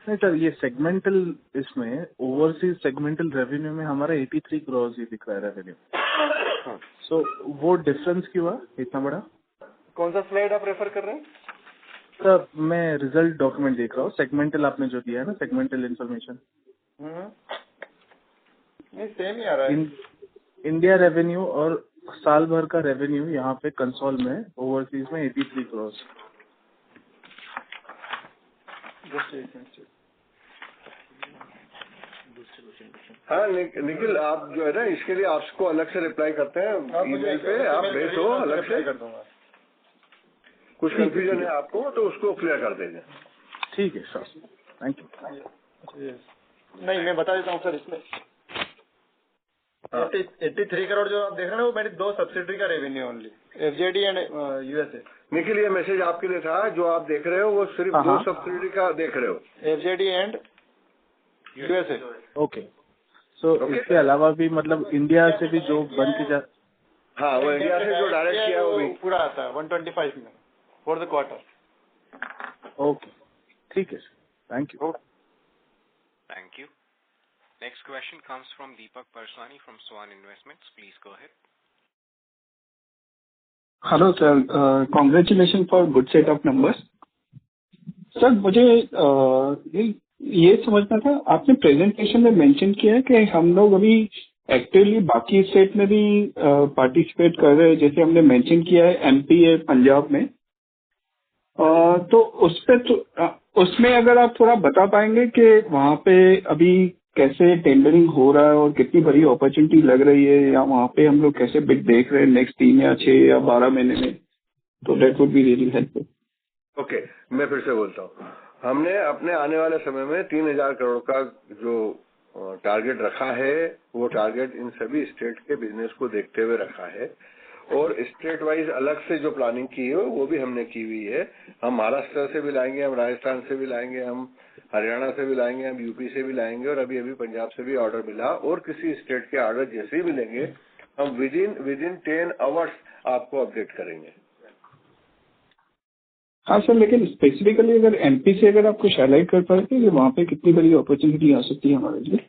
S13: नहीं सर, ये सेगमेंटल इसमें ओवरसीज सेगमेंटल रेवेन्यू में हमारा 83 करोड़ ही दिख रहा है रेवेन्यू। सो वो डिफरेंस क्यों हुआ इतना बड़ा?
S4: कौन सा स्लाइड आप रेफर कर रहे हैं?
S13: सर मैं रिजल्ट डॉक्यूमेंट देख रहा हूँ, सेगमेंटल आपने जो दिया है ना, सेगमेंटल इन्फॉर्मेशन
S4: नहीं सेम ही आ रहा है।
S13: इंडिया रेवेन्यू और साल भर का रेवेन्यू यहाँ पे कंसोल में ओवरसीज में 83 करोड़।
S3: हाँ निखिल, आप जो है ना इसके लिए आपको अलग से रिप्लाई करते हैं ईमेल पे, आप भेजो अलग से। कर दूंगा। कुछ कंफ्यूजन है आपको तो उसको क्लियर कर देंगे।
S13: ठीक है सर, थैंक यू।
S4: नहीं मैं बता देता हूँ सर, इसमें 83 करोड़ जो आप देख रहे हैं वो मेरी 2 सब्सिडरी का revenue only, FJD and USA।
S3: Nikhil ये मैसेज आपके लिए था, जो आप देख रहे हो वो सिर्फ 2 सब्सिडरी का देख रहे हो,
S4: FJD एंड USA।
S13: ओके, सो इसके अलावा भी मतलब इंडिया से भी जो बन के जा,
S3: हाँ वो इंडिया से जो डायरेक्ट किया वो भी
S4: पूरा आता है 125 में फॉर द क्वार्टर।
S13: ओके ठीक है sir, thank you.
S1: Thank you. Next question comes from Deepak Parswani from Swan Investments. Please go ahead.
S14: Hello sir, congratulations for good set of numbers. Sir मुझे ये समझना था, आपने प्रेजेंटेशन में mention किया है कि हम लोग अभी एक्टिवली बाकी स्टेट में भी पार्टिसिपेट कर रहे हैं, जैसे हमने मेंशन किया है MP है पंजाब में, तो उस पे उसमें अगर आप थोड़ा बता पाएंगे कि वहाँ पे अभी कैसे टेंडरिंग हो रहा है और कितनी बड़ी अपॉर्चुनिटी लग रही है, या वहाँ पे हम लोग कैसे बिड देख रहे हैं नेक्स्ट 3 या 6 या 12 महीने में, तो that would be really helpful.
S3: Okay, मैं फिर से बोलता हूँ। हमने अपने आने वाले समय में 3,000 करोड़ का जो टारगेट रखा है, वो टारगेट इन सभी स्टेट के बिजनेस को देखते हुए रखा है और स्टेट वाइज अलग से जो प्लानिंग की है वो भी हमने की हुई है। हम महाराष्ट्र से भी लाएंगे, हम राजस्थान से भी लाएंगे, हम हरियाणा से भी लाएंगे, हम यूपी से भी लाएंगे और अभी पंजाब से भी ऑर्डर मिला और किसी स्टेट के ऑर्डर जैसे ही मिलेंगे हम विद इन 10 आवर्स आपको अपडेट करेंगे।
S14: हाँ सर, लेकिन स्पेसिफिकली अगर एमपी से अगर आप कुछ हाईलाइट कर पाए कि वहाँ पे कितनी बड़ी अपॉर्चुनिटी आ सकती है हमारे लिए?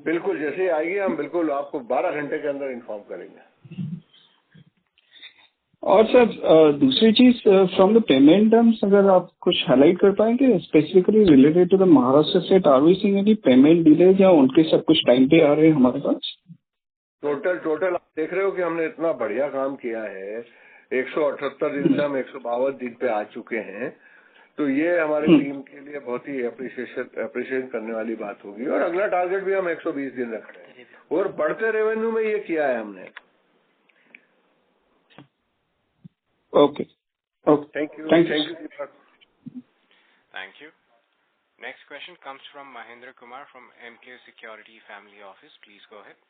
S3: बिल्कुल, जैसे आएगी हम बिल्कुल आपको 12 घंटे के अंदर इन्फॉर्म करेंगे।
S14: और सर दूसरी चीज, फ्रॉम द पेमेंट टर्म्स अगर आप कुछ हाईलाइट कर पाएंगे specifically related to the Maharashtra state, are we seeing any payment delays या उनके सब कुछ टाइम पे आ रहे हैं हमारे पास?
S3: टोटल आप देख रहे हो कि हमने इतना बढ़िया काम किया है, 178 दिन से हम 152 दिन पे आ चुके हैं, तो ये हमारी टीम के लिए बहुत ही अप्रिशिएट करने वाली बात होगी। और अगला टारगेट भी हम 120 दिन रख रहे हैं और बढ़ते रेवेन्यू में ये किया है हमने।
S14: Okay.
S3: Thank you.
S1: Thank you. Next question comes from Mahendra Kumar from MK Security Family Office. Please go ahead.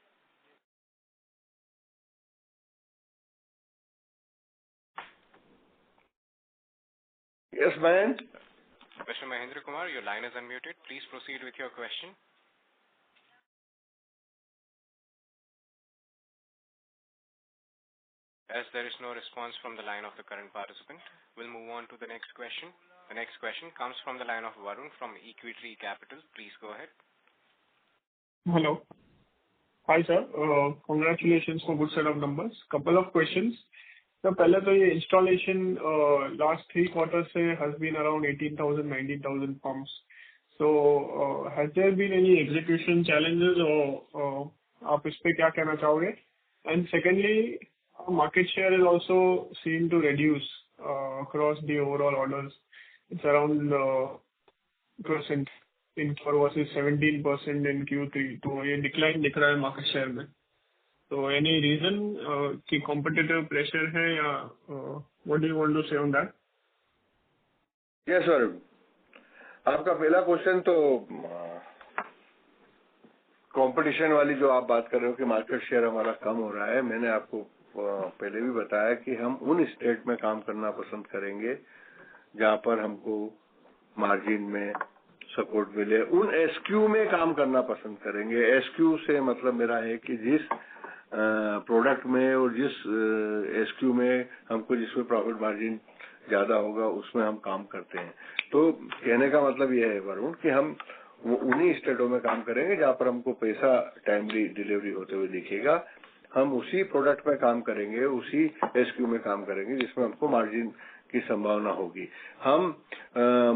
S3: Yes, man.
S1: Mr. Mahendra Kumar, your line is unmuted. Please proceed with your question. As there is no response from the line of the current participant, we'll move on to the next question. The next question comes from the line of Varun from Equity Capital. Please go ahead.
S15: Hello. Hi sir. Congratulations for good set of numbers. Couple of questions. So पहले तो ये installation last 3 quarters से has been around 18,000, 19,000 pumps. So has there been any execution challenges or आप इस पे क्या कहना चाहोगे? And secondly, market share is also seen to reduce across the overall orders. It's around % in Q4 versus 17% in Q3. तो ये decline दिख रहा है market share में. So any reason कि competitive pressure है या what do you want to say on that?
S3: Yes sir. आपका पहला क्वेश्चन तो कंपटीशन वाली जो आप बात कर रहे हो कि मार्केट शेयर हमारा कम हो रहा है, मैंने आपको पहले भी बताया कि हम उन स्टेट में काम करना पसंद करेंगे जहां पर हमको मार्जिन में सपोर्ट मिले। उन एसक्यू में काम करना पसंद करेंगे। एसक्यू से मतलब मेरा है कि जिस प्रोडक्ट में और जिस एसक्यू में हमको जिसमें प्रॉफिट मार्जिन ज्यादा होगा उसमें हम काम करते हैं। तो कहने का मतलब यह है वरुण कि हम उन्हीं स्टेटों में काम करेंगे जहां पर हमको पैसा टाइमली डिलीवरी होते हुए दिखेगा। हम उसी प्रोडक्ट में काम करेंगे, उसी एसक्यू में काम करेंगे जिसमें हमको मार्जिन की संभावना होगी। हम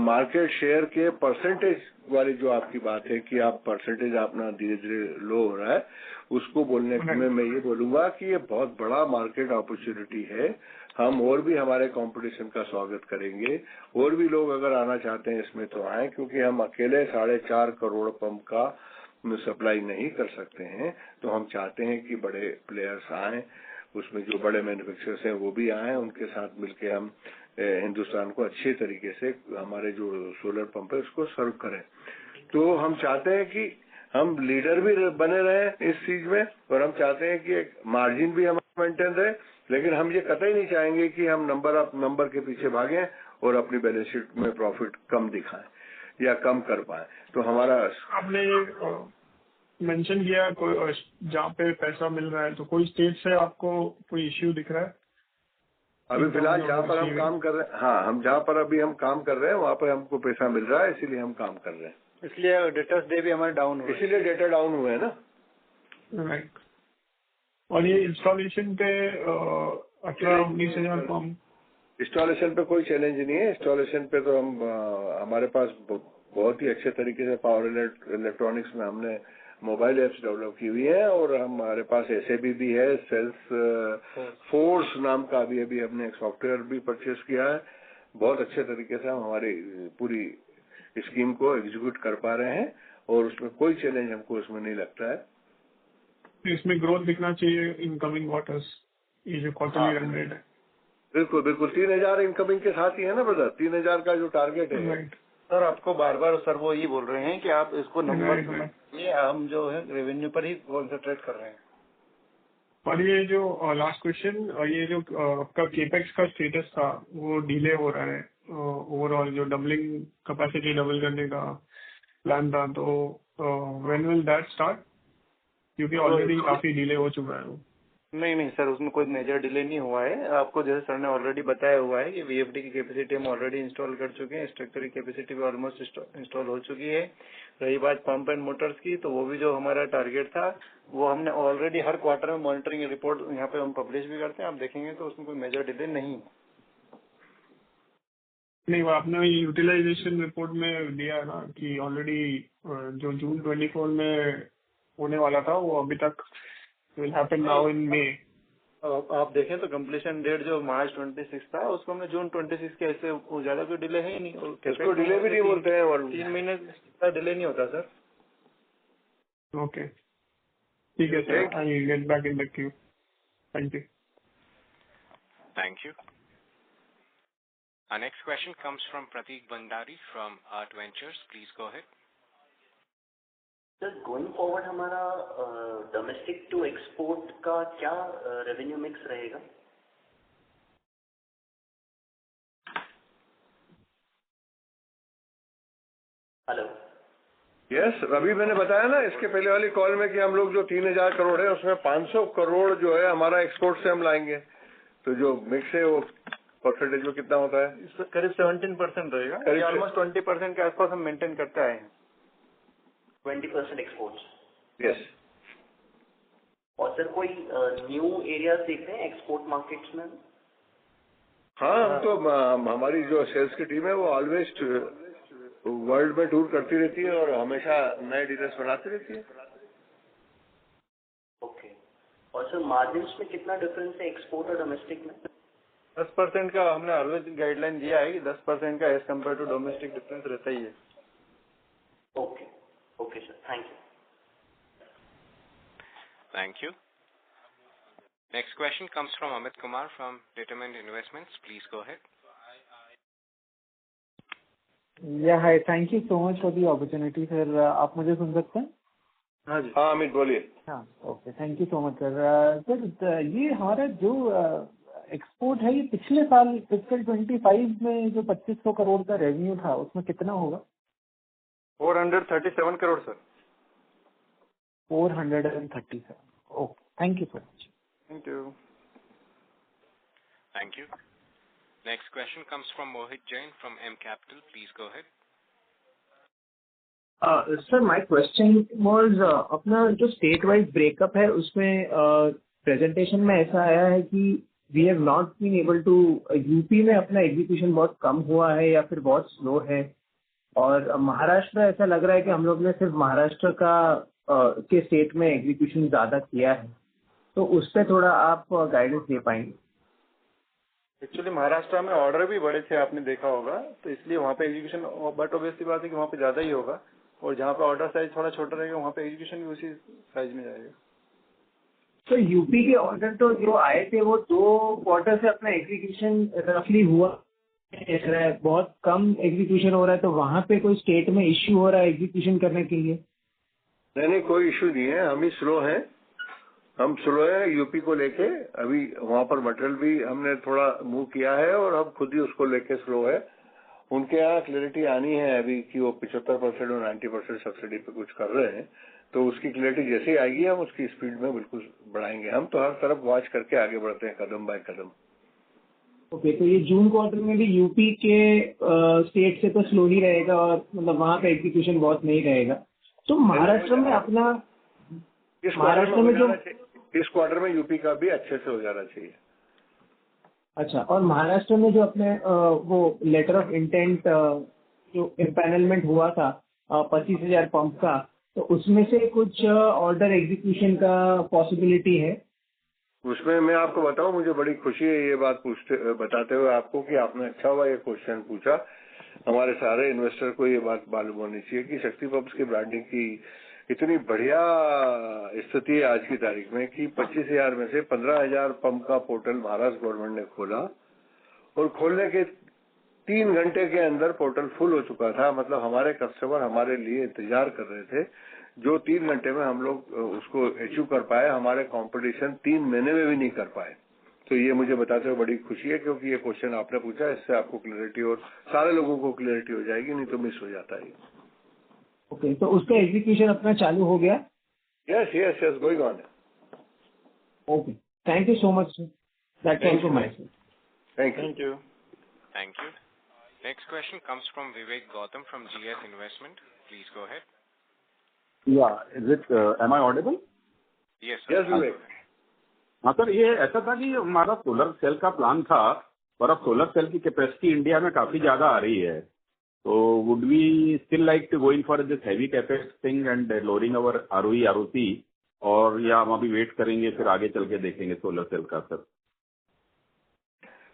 S3: मार्केट शेयर के परसेंटेज वाली जो आपकी बात है कि आप परसेंटेज अपना धीरे धीरे लो हो रहा है, उसको बोलने में मैं ये बोलूंगा कि ये बहुत बड़ा मार्केट अपॉर्चुनिटी है। हम और भी हमारे कंपटीशन का स्वागत करेंगे, और भी लोग अगर आना चाहते हैं इसमें तो आए, क्योंकि हम अकेले 4.5 करोड़ पंप का सप्लाई नहीं कर सकते हैं। तो हम चाहते हैं कि बड़े प्लेयर्स आए, उसमें जो बड़े मैन्युफैक्चरर्स हैं वो भी आए, उनके साथ मिलकर हम हिंदुस्तान को अच्छे तरीके से हमारे जो सोलर पंप है उसको सर्व करें। तो हम चाहते हैं कि हम लीडर भी बने रहे इस चीज में, और हम चाहते हैं कि मार्जिन भी हमारा मेंटेन रहे, लेकिन हम ये कतई नहीं चाहेंगे कि हम नंबर के पीछे भागें और अपनी बैलेंस शीट में प्रॉफिट कम दिखाएं या कम कर पाए। तो हमारा
S15: आपने मेंशन किया कोई जहाँ पे पैसा मिल रहा है, तो कोई स्टेट से आपको कोई इश्यू दिख रहा है?
S3: अभी फिलहाल जहाँ पर हम काम कर रहे हैं, हाँ, हम जहाँ पर अभी हम काम कर रहे हैं वहाँ पर हमको पैसा मिल रहा है, इसीलिए हम काम कर रहे हैं।
S4: इसलिए डेटर्स डे भी हमारे डाउन हुए,
S3: इसीलिए डेटा डाउन हुए है ना।
S15: राइट। और ये इंस्टॉलेशन पे 18-19 पंप,
S3: इंस्टॉलेशन पे कोई चैलेंज नहीं है। इंस्टॉलेशन पे तो हम हमारे पास बहुत ही अच्छे तरीके से पावर इलेक्ट्रॉनिक्स में हमने मोबाइल एप्स डेवलप की हुई है, और हमारे पास एसएबी भी है, सेल्स फोर्स नाम का अभी हमने एक सॉफ्टवेयर भी परचेस किया है। बहुत अच्छे तरीके से हम हमारी पूरी स्कीम को एग्जीक्यूट कर पा रहे हैं, और उसमें कोई चैलेंज हमको इसमें नहीं लगता है।
S15: इसमें ग्रोथ दिखना चाहिए इन कमिंग क्वार्टर्स, ये जो क्वार्टरली रन रेट है।
S3: बिल्कुल 3,000 इनकमिंग के साथ ही है ना ब्रदर, 3,000 का जो टारगेट है
S4: सर आपको बार बार सर वो ये बोल रहे हैं कि आप इसको नंबर, ये हम जो है रेवेन्यू पर ही कॉन्सेंट्रेट कर रहे हैं।
S15: और ये जो लास्ट क्वेश्चन, ये जो आपका केपेक्स का स्टेटस था वो डिले हो रहा है ओवरऑल, जो डबलिंग कैपेसिटी डबल करने का प्लान था, तो व्हेन विल दैट स्टार्ट? क्योंकि ऑलरेडी काफी डिले हो चुका है वो।
S4: नहीं सर, उसमें कोई मेजर डिले नहीं हुआ है। आपको जैसे सर ने ऑलरेडी बताया हुआ है कि वीएफडी की कैपेसिटी हम ऑलरेडी इंस्टॉल कर चुके हैं, स्ट्रक्चर की कैपेसिटी भी ऑलमोस्ट इंस्टॉल हो चुकी है। रही बात पंप एंड मोटर्स की, तो वो भी जो हमारा टारगेट था वो हमने ऑलरेडी हर क्वार्टर में मॉनिटरिंग रिपोर्ट यहाँ पे हम पब्लिश भी करते हैं, आप देखेंगे तो उसमें कोई मेजर डिले नहीं है।
S15: नहीं, वो आपने यूटिलाइजेशन रिपोर्ट में दिया है ना कि ऑलरेडी जो जून 24 में होने वाला था वो अभी तक विल हैपन नाउ इन मे।
S4: आप देखें तो कंप्लीशन डेट जो मार्च 26 था उसको हमने जून 26 के, ऐसे ज्यादा कोई डिले है ही नहीं। और
S3: इसको डिले भी नहीं बोलते हैं, और
S4: 3 महीने का डिले नहीं होता सर।
S15: ओके, ठीक है sir, I will get back in the Q. Thank you.
S1: Thank you. Our next question comes from Prateek Bhandari from Art Ventures. Please go ahead.
S16: Sir going forward हमारा domestic to export का क्या revenue mix रहेगा? Hello.
S3: Yes, अभी मैंने बताया ना इसके पहले वाली कॉल में कि हम लोग जो 3000 करोड़ है उसमें 500 करोड़ जो है हमारा एक्सपोर्ट से हम लाएंगे। तो जो मिक्स है वो परसेंटेज में कितना होता है?
S4: करीब 17% रहेगा, ऑलमोस्ट 20% के आसपास हम मेंटेन करते आए हैं।
S16: 20% एक्सपोर्ट्स।
S3: यस।
S16: और सर कोई न्यू एरियाज देख रहे हैं एक्सपोर्ट मार्केट्स में?
S3: हाँ, हम तो हमारी जो सेल्स की टीम है वो ऑलवेज वर्ल्ड में टूर करती रहती है और हमेशा नए डीलर्स बनाती रहती है।
S16: ओके। और सर मार्जिन्स में कितना डिफरेंस है एक्सपोर्ट और डोमेस्टिक में?
S4: 10% का हमने ऑलवेज गाइडलाइन दिया है कि 10% का as compare to domestic difference रहता ही है।
S16: Okay okay sir, thank you.
S1: Thank you. Next question comes from Amit Kumar from Determined Investments. Please go ahead.
S17: Yeah, hi. Thank you so much for the opportunity, sir. आप मुझे सुन सकते हैं?
S3: हाँ जी। हाँ अमित बोलिए।
S17: हाँ, okay, thank you so much sir. Sir ये हमारा जो एक्सपोर्ट है ये पिछले साल फिस्कल 25 में जो 2500 करोड़ का रेवेन्यू था उसमें कितना होगा?
S4: 437 crore sir.
S17: 437। Okay, thank you so much.
S4: Thank you.
S1: Thank you. Next question comes from Mohit Jain from M Capital. Please go ahead.
S6: Sir, my question was अपना जो स्टेट वाइज ब्रेकअप है उसमें प्रेजेंटेशन में ऐसा आया है कि we have not been able to, UP में अपना एग्जीक्यूशन बहुत कम हुआ है या फिर बहुत स्लो है, और महाराष्ट्र ऐसा लग रहा है कि हम लोग ने सिर्फ महाराष्ट्र का के स्टेट में एग्जीक्यूशन ज्यादा किया है, तो उस पर थोड़ा आप गाइडेंस दे पाएंगे?
S4: एक्चुअली महाराष्ट्र में ऑर्डर भी बड़े थे, आपने देखा होगा, तो इसलिए वहाँ पे एग्जीक्यूशन, बट ऑब्वियसली बात है कि वहाँ पे ज्यादा ही होगा, और जहाँ पे ऑर्डर साइज थोड़ा छोटा रहेगा वहाँ पे एग्जीक्यूशन भी उसी साइज में जाएगा।
S6: तो यूपी के ऑर्डर तो जो आए थे वो 2 क्वार्टर से अपना एग्जीक्यूशन रफली हुआ है, बहुत कम एग्जीक्यूशन हो रहा है, तो वहाँ पे कोई स्टेट में इश्यू हो रहा है एग्जीक्यूशन करने के लिए?
S3: नहीं, कोई इश्यू नहीं है, हम ही स्लो हैं, हम स्लो है यूपी को लेके। अभी वहाँ पर मटेरियल भी हमने थोड़ा मूव किया है और हम खुद ही उसको लेके स्लो है। उनके यहाँ क्लैरिटी आनी है अभी कि वो 75% और 90% सब्सिडी पे कुछ कर रहे हैं, तो उसकी क्लैरिटी जैसे ही आएगी हम उसकी स्पीड में बिल्कुल बढ़ाएंगे। हम तो हर तरफ वॉच करके आगे बढ़ते हैं कदम बाय कदम।
S6: ओके, तो ये जून क्वार्टर में भी यूपी के स्टेट से तो स्लो ही रहेगा और मतलब वहाँ पे एग्जीक्यूशन बहुत नहीं रहेगा। तो महाराष्ट्र में अपना महाराष्ट्र में जो
S3: इस क्वार्टर में यूपी का भी अच्छे से हो जाना चाहिए।
S6: अच्छा, और महाराष्ट्र में जो अपने वो लेटर ऑफ इंटेंट जो इम्पैनलमेंट हुआ था 25,000 पंप का, तो उसमें से कुछ ऑर्डर एग्जीक्यूशन का पॉसिबिलिटी है?
S3: उसमें मैं आपको बताऊं, मुझे बड़ी खुशी है ये बात बताते हुए आपको कि आपने अच्छा हुआ ये क्वेश्चन पूछा। हमारे सारे इन्वेस्टर को ये बात मालूम होनी चाहिए कि शक्ति पंप्स की ब्रांडिंग की इतनी बढ़िया स्थिति है आज की तारीख में कि 25,000 में से 15,000 पंप का पोर्टल महाराष्ट्र गवर्नमेंट ने खोला, और खोलने के 3 घंटे के अंदर पोर्टल फुल हो चुका था। मतलब हमारे कस्टमर हमारे लिए इंतजार कर रहे थे, जो 3 घंटे में हम लोग उसको अचीव कर पाए। हमारे कंपटीशन 3 महीने में भी नहीं कर पाए। तो ये मुझे बताते हुए बड़ी खुशी है, क्योंकि ये क्वेश्चन आपने पूछा, इससे आपको क्लैरिटी और सारे लोगों को क्लैरिटी हो जाएगी, नहीं तो मिस हो जाता है।
S17: ओके, तो उसका एग्जीक्यूशन अपना चालू हो गया?
S3: Yes yes yes, going on.
S17: Okay, thank you so much sir, that's all from my side.
S3: Thank you.
S1: Thank you. Next question comes from Vivek Gautam from GS Investment. Please go ahead.
S18: Yeah, is it, am I audible?
S1: Yes, sir.
S3: Yes, Vivek.
S18: हाँ sir, ये ऐसा था कि हमारा solar cell का plan था, और अब सोलर सेल की कैपेसिटी इंडिया में काफी ज्यादा आ रही है, तो would we still like to going for this heavy capex thing and lowering our ROE ROC, और या हम अभी वेट करेंगे फिर आगे चल के देखेंगे सोलर सेल का? सर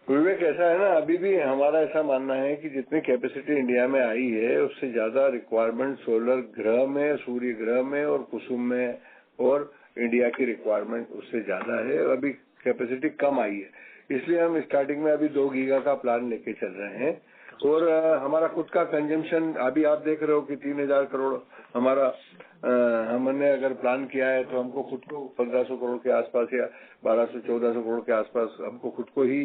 S3: विवेक, ऐसा है ना, अभी भी हमारा ऐसा मानना है कि जितनी कैपेसिटी इंडिया में आई है उससे ज्यादा रिक्वायरमेंट सोलर ग्रह में, सूर्य ग्रह में और कुसुम में, और इंडिया की रिक्वायरमेंट उससे ज्यादा है। अभी कैपेसिटी कम आई है, इसलिए हम स्टार्टिंग में अभी 2 गीगा का प्लान लेके चल रहे हैं। और हमारा खुद का कंजम्पशन अभी आप देख रहे हो कि 3000 करोड़ हमारा हमने अगर प्लान किया है, तो हमको खुद को 1500 करोड़ के आसपास या 1200-1400 करोड़ के आसपास हमको खुद को ही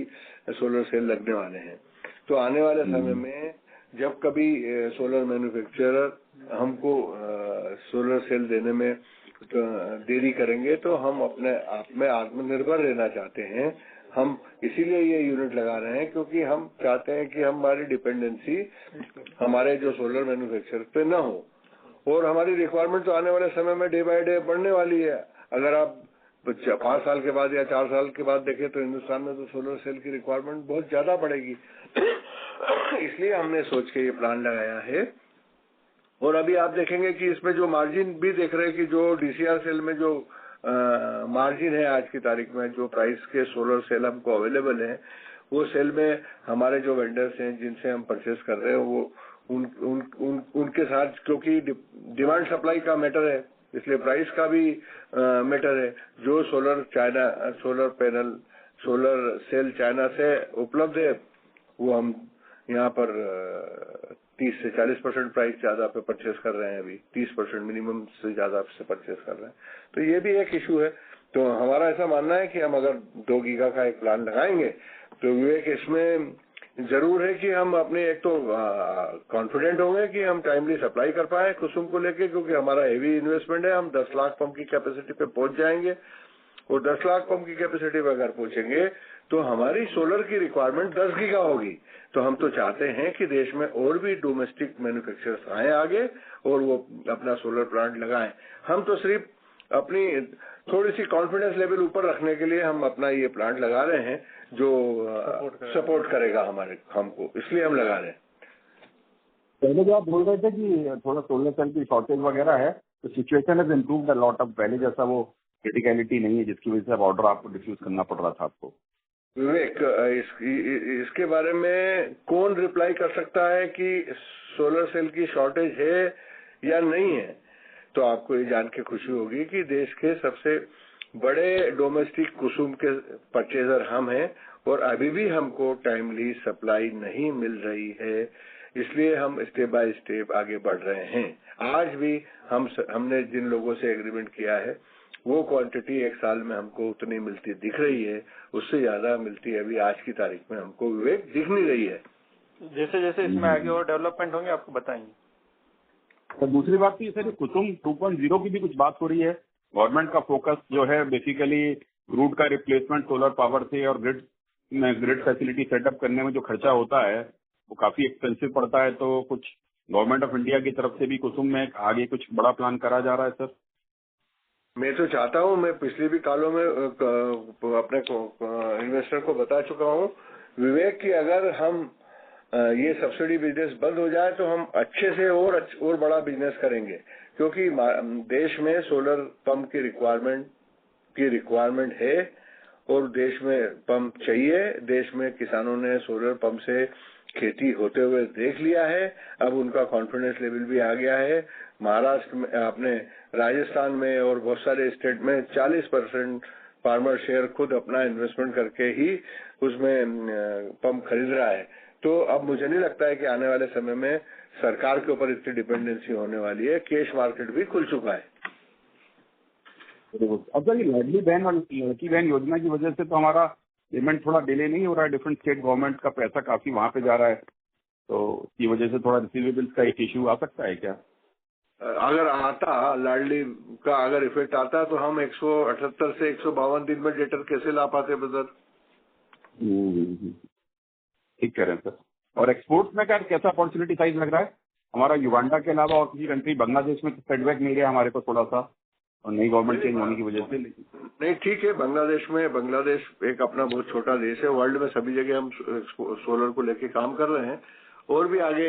S3: सोलर सेल लगने वाले हैं। तो आने वाले समय में जब कभी सोलर मैन्युफैक्चरर हमको सोलर सेल देने में देरी करेंगे, तो हम अपने आप में आत्मनिर्भर रहना चाहते हैं। हम इसीलिए ये यूनिट लगा रहे हैं, क्योंकि हम चाहते हैं कि हमारी डिपेंडेंसी हमारे जो सोलर मैन्युफैक्चरर पे न हो। और हमारी रिक्वायरमेंट तो आने वाले समय में डे बाय डे बढ़ने वाली है। अगर आप 5 साल के बाद या 4 साल के बाद देखें, तो हिंदुस्तान में तो सोलर सेल की रिक्वायरमेंट बहुत ज्यादा बढ़ेगी। इसलिए हमने सोच के ये प्लान लगाया है। और अभी आप देखेंगे कि इसमें जो मार्जिन भी देख रहे हैं कि जो DCR सेल में जो मार्जिन है आज की तारीख में, जो प्राइस के सोलर सेल हमको अवेलेबल है, वो सेल में हमारे जो वेंडर्स हैं जिनसे हम परचेस कर रहे हैं, वो उनके साथ, क्योंकि डिमांड सप्लाई का मैटर है, इसलिए प्राइस का भी मैटर है। जो solar panel, solar cell China से उपलब्ध है, वो हम यहाँ पर 30 से 40% प्राइस ज्यादा पे परचेस कर रहे हैं। अभी 30% मिनिमम से ज्यादा से परचेस कर रहे हैं। तो ये भी एक इशू है। तो हमारा ऐसा मानना है कि हम अगर 2 गीगा का एक प्लान लगाएंगे, तो विवेक इसमें जरूर है कि हम अपने एक तो कॉन्फिडेंट होंगे कि हम टाइमली सप्लाई कर पाए कुसुम को लेके, क्योंकि हमारा हेवी इन्वेस्टमेंट है। हम 10 लाख पंप की कैपेसिटी पे पहुंच जाएंगे, और 10 लाख पंप की कैपेसिटी पे अगर पहुंचेंगे तो हमारी सोलर की रिक्वायरमेंट 10 गीगा होगी। तो हम तो चाहते हैं कि देश में और भी डोमेस्टिक मैन्युफैक्चरर्स आए आगे, और वो अपना सोलर प्लांट लगाएं। हम तो सिर्फ अपनी थोड़ी सी कॉन्फिडेंस लेवल ऊपर रखने के लिए हम अपना ये प्लांट लगा रहे हैं, जो सपोर्ट करेगा हमको, इसलिए हम लगा रहे हैं।
S18: पहले जो आप बोल रहे थे कि थोड़ा सोलर सेल की शॉर्टेज वगैरह है, तो situation has improved a lot. अब पहले जैसा वो क्रिटिकलिटी नहीं है, जिसकी वजह से अब ऑर्डर आपको डिफ्यूज करना पड़ रहा था आपको।
S3: विवेक, इसके बारे में कौन रिप्लाई कर सकता है कि सोलर सेल की शॉर्टेज है या नहीं है? तो आपको ये जान के खुशी होगी कि देश के सबसे बड़े डोमेस्टिक कुसुम के परचेजर हम हैं, और अभी भी हमको टाइमली सप्लाई नहीं मिल रही है। इसलिए हम स्टेप बाय स्टेप आगे बढ़ रहे हैं। आज भी हमने जिन लोगों से एग्रीमेंट किया है, वो क्वांटिटी एक साल में हमको उतनी मिलती दिख रही है, उससे ज्यादा मिलती है अभी आज की तारीख में हमको विवेक दिख नहीं रही है।
S4: जैसे जैसे इसमें आगे और डेवलपमेंट होंगे आपको बताएंगे।
S18: तो दूसरी बात तो सर, कुसुम 2.0 की भी कुछ बात हो रही है। गवर्नमेंट का फोकस जो है बेसिकली रूट का रिप्लेसमेंट सोलर पावर से, और ग्रिड फैसिलिटी सेटअप करने में जो खर्चा होता है वो काफी एक्सपेंसिव पड़ता है। तो कुछ गवर्नमेंट ऑफ इंडिया की तरफ से भी कुसुम में आगे कुछ बड़ा प्लान करा जा रहा है सर?
S3: मैं तो चाहता हूं, मैं पिछले भी कालों में अपने इन्वेस्टर को बता चुका हूं विवेक, कि अगर हम ये सब्सिडी बिजनेस बंद हो जाए तो हम अच्छे से और बड़ा बिजनेस करेंगे, क्योंकि देश में सोलर पंप की रिक्वायरमेंट है, और देश में पंप चाहिए। देश में किसानों ने सोलर पंप से खेती होते हुए देख लिया है, अब उनका कॉन्फिडेंस लेवल भी आ गया है। महाराष्ट्र में, अपने राजस्थान में और बहुत सारे स्टेट में 40% फार्मर शेयर खुद अपना इन्वेस्टमेंट करके ही उसमें पंप खरीद रहा है। तो अब मुझे नहीं लगता है कि आने वाले समय में सरकार के ऊपर इतनी डिपेंडेंसी होने वाली है। कैश मार्केट भी खुल चुका है।
S18: अब सर, ये लाडली बहन और लड़की बहन योजना की वजह से तो हमारा पेमेंट थोड़ा डिले नहीं हो रहा है। डिफरेंट स्टेट गवर्नमेंट का पैसा काफी वहां पे जा रहा है, तो इसकी वजह से थोड़ा रिसीवेबल्स का एक इश्यू आ सकता है क्या?
S3: अगर आता लाडली का अगर इफेक्ट आता तो हम 178 से 152 दिन में डेटर कैसे ला पाते ब्रदर?
S18: ठीक कह रहे हैं सर। और एक्सपोर्ट्स में क्या कैसा अपॉर्चुनिटी साइज लग रहा है? हमारा युगांडा के अलावा और किसी कंट्री, बांग्लादेश में सेटबैक मिल गया हमारे को थोड़ा सा, और नई गवर्नमेंट चेंज होने की वजह से।
S3: नहीं ठीक है, बांग्लादेश एक अपना बहुत छोटा देश है। वर्ल्ड में सभी जगह हम सोलर को लेके काम कर रहे हैं, और भी आगे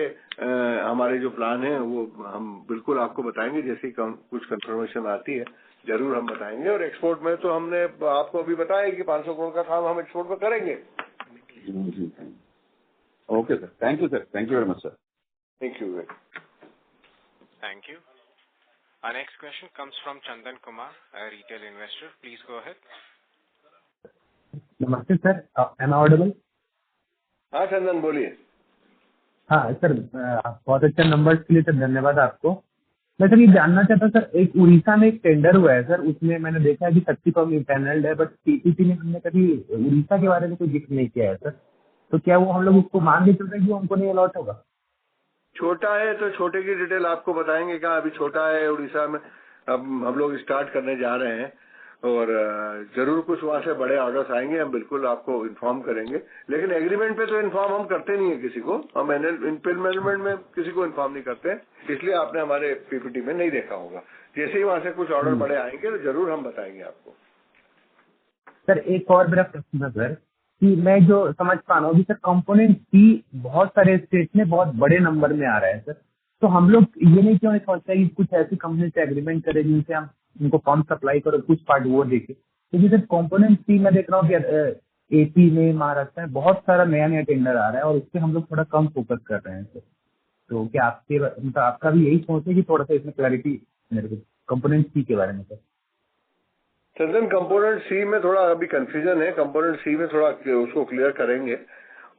S3: हमारे जो प्लान है वो हम बिल्कुल आपको बताएंगे। जैसी कुछ कंफर्मेशन आती है जरूर हम बताएंगे। और एक्सपोर्ट में तो हमने आपको अभी बताया कि 500 करोड़ का काम हम एक्सपोर्ट में करेंगे।
S18: Okay sir, thank you sir, thank you very much sir.
S3: Thank you.
S1: Thank you. Our next question comes from Chandan Kumar, a retail investor. Please go ahead.
S19: नमस्ते सर, am I audible?
S3: हाँ चंदन बोलिए।
S19: हाँ sir, बहुत अच्छे numbers के लिए sir धन्यवाद आपको। मैं सर ये जानना चाहता सर, एक उड़ीसा में एक टेंडर हुआ है सर, उसमें मैंने देखा है कि शक्ति पम्प पैनल्ड है, बट पीपीटी में हमने कभी उड़ीसा के बारे में कोई जिक्र नहीं किया है सर। तो क्या वो हम लोग उसको मान के चलते हैं कि हमको नहीं अलॉट होगा?
S3: छोटा है तो छोटे की डिटेल आपको बताएंगे। क्या अभी छोटा है उड़ीसा में, अब हम लोग स्टार्ट करने जा रहे हैं, और जरूर कुछ वहां से बड़े ऑर्डर्स आएंगे, हम बिल्कुल आपको इन्फॉर्म करेंगे। लेकिन एग्रीमेंट पे तो इन्फॉर्म हम करते नहीं है किसी को, हम इम्प्लीमेंट में किसी को इन्फॉर्म नहीं करते, इसलिए आपने हमारे पीपीटी में नहीं देखा होगा। जैसे ही वहां से कुछ ऑर्डर बड़े आएंगे तो जरूर हम बताएंगे आपको।
S19: सर एक और मेरा प्रश्न है सर, कि मैं जो समझ पा रहा हूँ कि सर कंपोनेंट सी बहुत सारे स्टेट में बहुत बड़े नंबर में आ रहा है सर, तो हम लोग ये नहीं क्यों सोचते हैं कि कुछ ऐसी कंपनी से एग्रीमेंट करें जिनसे हम उनको पंप सप्लाई करो, कुछ पार्ट वो देखे? क्योंकि सर कंपोनेंट सी मैं देख रहा हूँ कि एपी में, महाराष्ट्र में बहुत सारा नया नया टेंडर आ रहा है, और उस पर हम लोग थोड़ा कम फोकस कर रहे हैं सर। तो क्या आपके मतलब आपका भी यही सोच है कि थोड़ा सा इसमें क्लैरिटी मेरे को कंपोनेंट सी के बारे में सर?
S3: चंदन, कंपोनेंट सी में थोड़ा अभी कंफ्यूजन है। कंपोनेंट सी में थोड़ा उसको क्लियर करेंगे,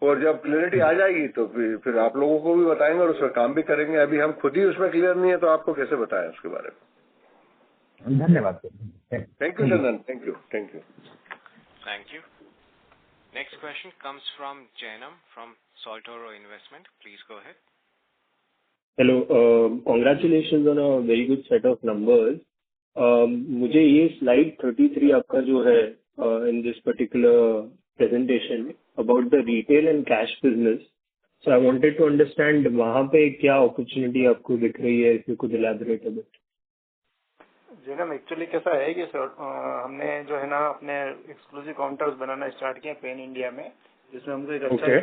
S3: और जब क्लियरिटी आ जाएगी तो फिर आप लोगों को भी बताएंगे और उसमें काम भी करेंगे। अभी हम खुद ही उसमें क्लियर नहीं है तो आपको कैसे बताएं उसके बारे में।
S19: धन्यवाद sir.
S3: Thank you Chandan, thank you.
S1: Thank you. Next question comes from Jainam from Saltoro Investment. Please go ahead.
S20: Hello, congratulations on a very good set of numbers. मुझे ये स्लाइड 33 आपका जो है in this particular presentation about the retail and cash business, so I wanted to understand वहाँ पे क्या opportunity आपको दिख रही है, if you could elaborate a bit.
S4: Jainam, actually कैसा है कि हमने जो है ना अपने एक्सक्लूसिव काउंटर्स बनाना स्टार्ट किया पैन इंडिया में, जिसमें हमको एक अच्छा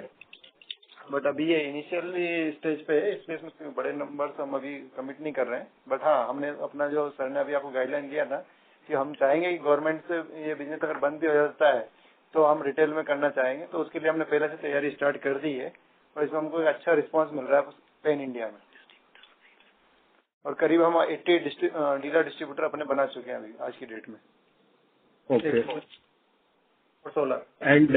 S4: बट अभी ये इनिशियली स्टेज पे है, इसमें बड़े नंबर्स हम अभी कमिट नहीं कर रहे हैं। बट हाँ, हमने अपना जो सर ने अभी आपको गाइडलाइन दिया था कि हम चाहेंगे कि गवर्नमेंट से ये बिजनेस अगर बंद भी हो जाता है तो हम रिटेल में करना चाहेंगे, तो उसके लिए हमने पहले से तैयारी स्टार्ट कर दी है, और इसमें हमको एक अच्छा रिस्पॉन्स मिल रहा है पैन इंडिया में, और करीब हम 80 डीलर डिस्ट्रीब्यूटर अपने बना चुके हैं अभी आज की डेट में।
S20: Okay. And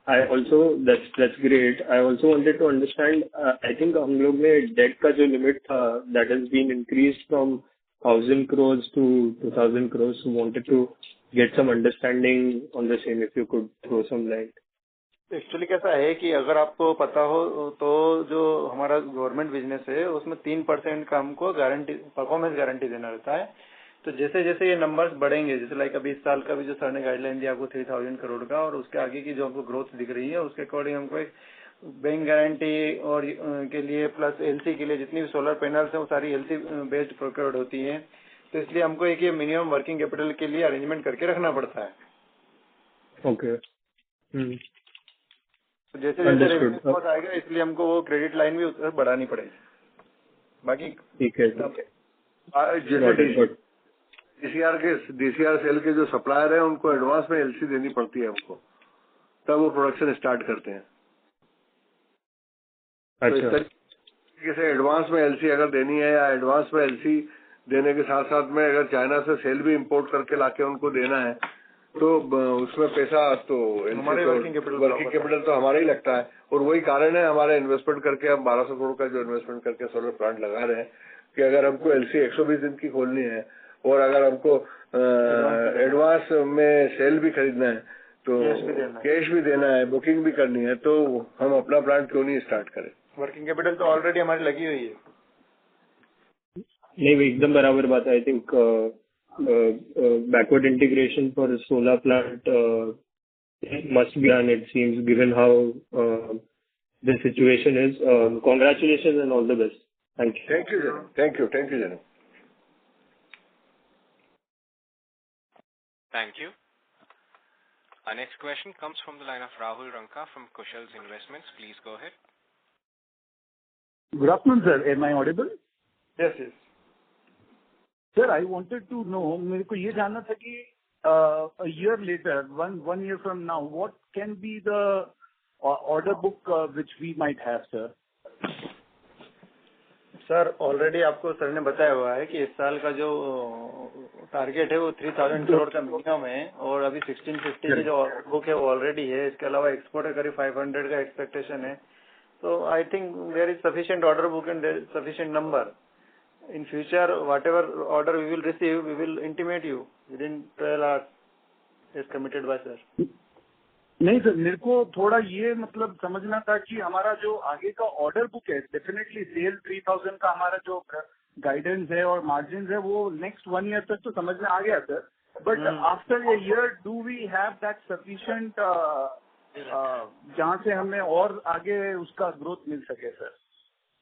S20: I also that's great. I also wanted to understand. I think हम लोग ने डेट का जो लिमिट था that has been increased from 1,000 crores to 2,000 crores. So wanted to get some understanding on the same. If you could throw some light.
S4: Actually कैसा है कि अगर आपको पता हो तो जो हमारा गवर्नमेंट बिजनेस है उसमें 3% का हमको गारंटी, परफॉर्मेंस गारंटी देना रहता है। तो जैसे जैसे ये नंबर्स बढ़ेंगे, जैसे लाइक अभी इस साल का भी जो सर ने गाइडलाइन दिया आपको 3,000 करोड़ का, और उसके आगे की जो हमको ग्रोथ दिख रही है उसके अकॉर्डिंग हमको एक बैंक गारंटी और के लिए प्लस एलसी के लिए जितनी भी सोलर पैनल्स है वो सारी एलसी बेस्ड प्रोक्योर्ड होती है। तो इसलिए हमको एक ये मिनिमम वर्किंग कैपिटल के लिए अरेंजमेंट करके रखना पड़ता है।
S20: ओके।
S4: तो जैसे जैसे रेवेन्यू ग्रोथ आएगा इसलिए हमको वो क्रेडिट लाइन भी बढ़ानी पड़ेगी। बाकी
S20: ठीक है।
S3: जैसे डीसीआर सेल के जो सप्लायर है उनको एडवांस में एलसी देनी पड़ती है हमको, तब वो प्रोडक्शन स्टार्ट करते हैं।
S20: अच्छा।
S3: तो इस तरीके से एडवांस में एलसी अगर देनी है, या एडवांस में एलसी देने के साथ साथ में अगर चाइना से सेल भी इंपोर्ट करके लाके उनको देना है, तो उसमें पैसा तो
S4: हमारे वर्किंग
S3: कैपिटल तो हमारा ही लगता है, और वही कारण है हमारा इन्वेस्टमेंट करके हम 1200 करोड़ का जो इन्वेस्टमेंट करके सोलर प्लांट लगा रहे हैं कि अगर हमको एलसी 120 दिन की खोलनी है और अगर हमको एडवांस में सेल भी खरीदना है तो कैश भी देना है, बुकिंग भी करनी है, तो हम अपना प्लांट क्यों नहीं स्टार्ट करें।
S4: वर्किंग कैपिटल तो ऑलरेडी हमारी लगी हुई है।
S20: नहीं, एकदम बराबर बात है। I think backward integration for a solar plant must be done, it seems, given how the situation is. Congratulations and all the best. Thank you.
S3: Thank you, Janu. Thank you, Janu.
S1: Thank you. Our next question comes from the line of Rahul Ranka from Kushal's Investments. Please go ahead.
S7: Good afternoon, sir. Am I audible?
S4: Yes, yes.
S7: Sir, I wanted to know, मेरे को ये जानना था कि a year later, one year from now, what can be the order book which we might have, sir?
S4: Sir already आपको sir ने बताया हुआ है कि इस साल का जो टारगेट है वो 3000 करोड़ का मिनिमम है, और अभी 1650 की जो ऑर्डर बुक है वो ऑलरेडी है। इसके अलावा एक्सपोर्ट का करीब 500 का एक्सपेक्टेशन है। तो I think there is sufficient order book and there is sufficient number. In future, whatever order we will receive, we will intimate you within 12 hours, as committed by sir.
S7: नहीं sir, मेरे को थोड़ा ये मतलब समझना था कि हमारा जो आगे का ऑर्डर बुक है, डेफिनेटली सेल 3000 का हमारा जो गाइडेंस है और मार्जिन है वो नेक्स्ट 1 ईयर तक तो समझ में आ गया sir, but after a year do we have that sufficient जहाँ से हमें और आगे उसका ग्रोथ मिल सके सर?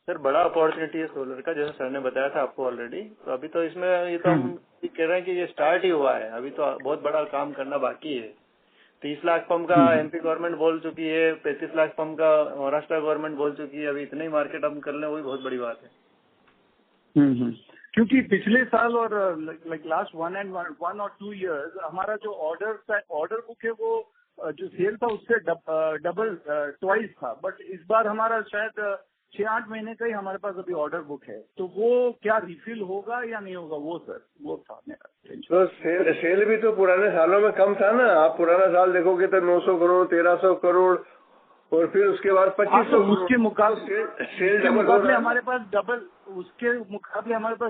S4: सर बड़ा अपॉर्चुनिटी है सोलर का, जैसे सर ने बताया था आपको ऑलरेडी। तो अभी तो इसमें ये तो हम कह रहे हैं कि ये स्टार्ट ही हुआ है, अभी तो बहुत बड़ा काम करना बाकी है। 30 लाख पंप का एमपी गवर्नमेंट बोल चुकी है, 35 लाख पंप का महाराष्ट्र गवर्नमेंट बोल चुकी है। अभी इतने ही मार्केट हम कर लें वही बहुत बड़ी बात है।
S7: क्योंकि पिछले साल और लाइक लास्ट 1 और 2 इयर्स हमारा जो ऑर्डर बुक है वो जो सेल था उससे डबल ट्वाइस था, बट इस बार हमारा शायद 6-8 महीने का ही हमारे पास अभी ऑर्डर बुक है। तो वो क्या रिफिल होगा या नहीं होगा, वो सर वो था मेरा।
S3: तो सेल भी तो पुराने सालों में कम था ना। आप पुराना साल देखोगे तो 900 करोड़ 1300 करोड़ और फिर उसके बाद 2500।
S7: उसके मुकाबले हमारे पास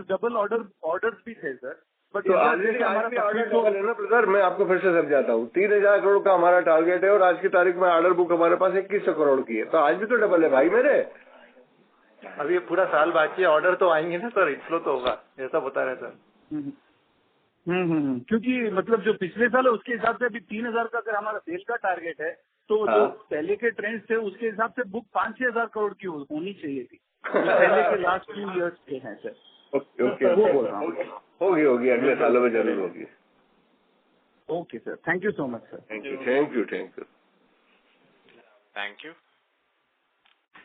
S7: डबल ऑर्डर भी थे सर। बट
S3: तो ऑलरेडी ऑर्डर डबल है ना ब्रदर। मैं आपको फिर से समझाता हूँ, 3000 करोड़ का हमारा टारगेट है और आज की तारीख में ऑर्डर बुक हमारे पास 2100 करोड़ की है। तो आज भी तो डबल है भाई मेरे।
S4: अभी पूरा साल बाकी है, ऑर्डर तो आएंगे ना सर, इन्फ्लो तो होगा, ऐसा बता रहे सर।
S7: क्योंकि मतलब जो पिछले साल है उसके हिसाब से अभी 3000 का अगर हमारा सेल का टारगेट है तो जो पहले के ट्रेंड थे उसके हिसाब से बुक 5-6 हजार करोड़ की होनी चाहिए थी पहले के लास्ट 2 इयर्स के हैं सर।
S3: ओके वो बोल रहा हूँ, होगी अगले सालों में जरूर होगी।
S7: Okay sir, thank you so much sir.
S3: Thank you.
S1: Thank you.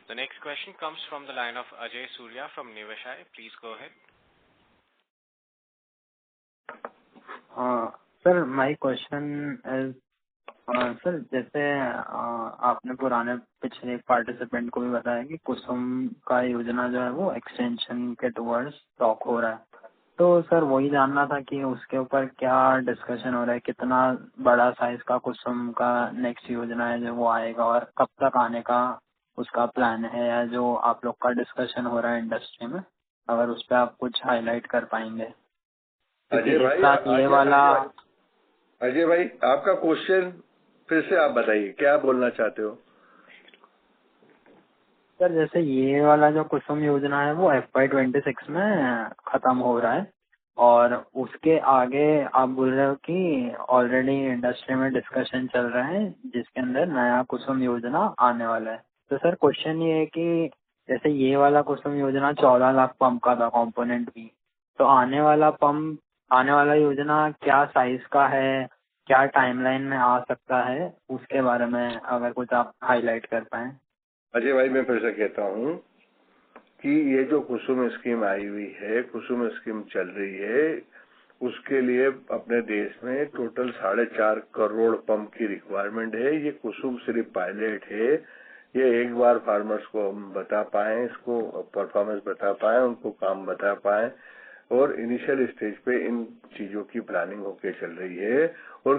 S1: The next question comes from the line of Ajay Surya from Niveshaay. Please go ahead.
S21: Sir, my question is, sir जैसे आपने पिछले participant को भी बताया कि कुसुम का योजना जो है वो एक्सटेंशन के टुवर्ड्स टॉक हो रहा है, तो सर वही जानना था कि उसके ऊपर क्या डिस्कशन हो रहा है, कितना बड़ा साइज का कुसुम का नेक्स्ट योजना है जो वो आएगा और कब तक आने का उसका प्लान है, या जो आप लोग का डिस्कशन हो रहा है इंडस्ट्री में, अगर उस पर आप कुछ हाईलाइट कर पाएंगे।
S3: अजय भाई आपका क्वेश्चन फिर से आप बताइए, क्या बोलना चाहते हो?
S21: सर जैसे ये वाला जो कुसुम योजना है वो FY26 में खत्म हो रहा है और उसके आगे आप बोल रहे हो कि ऑलरेडी इंडस्ट्री में डिस्कशन चल रहा है जिसके अंदर नया कुसुम योजना आने वाला है। तो सर क्वेश्चन ये है कि जैसे ये वाला कुसुम योजना 14 लाख पंप का था कंपोनेंट भी, तो आने वाला योजना क्या साइज का है, क्या टाइमलाइन में आ सकता है, उसके बारे में अगर कुछ आप हाईलाइट कर पाएं।
S3: अजय भाई मैं फिर से कहता हूँ कि ये जो कुसुम स्कीम आई हुई है, कुसुम स्कीम चल रही है, उसके लिए अपने देश में टोटल 4.5 करोड़ पंप की रिक्वायरमेंट है। ये कुसुम सिर्फ पायलट है, ये एक बार फार्मर्स को हम बता पाए, इसको परफॉर्मेंस बता पाए, उनको काम बता पाए, और इनिशियल स्टेज पे इन चीजों की प्लानिंग होके चल रही है और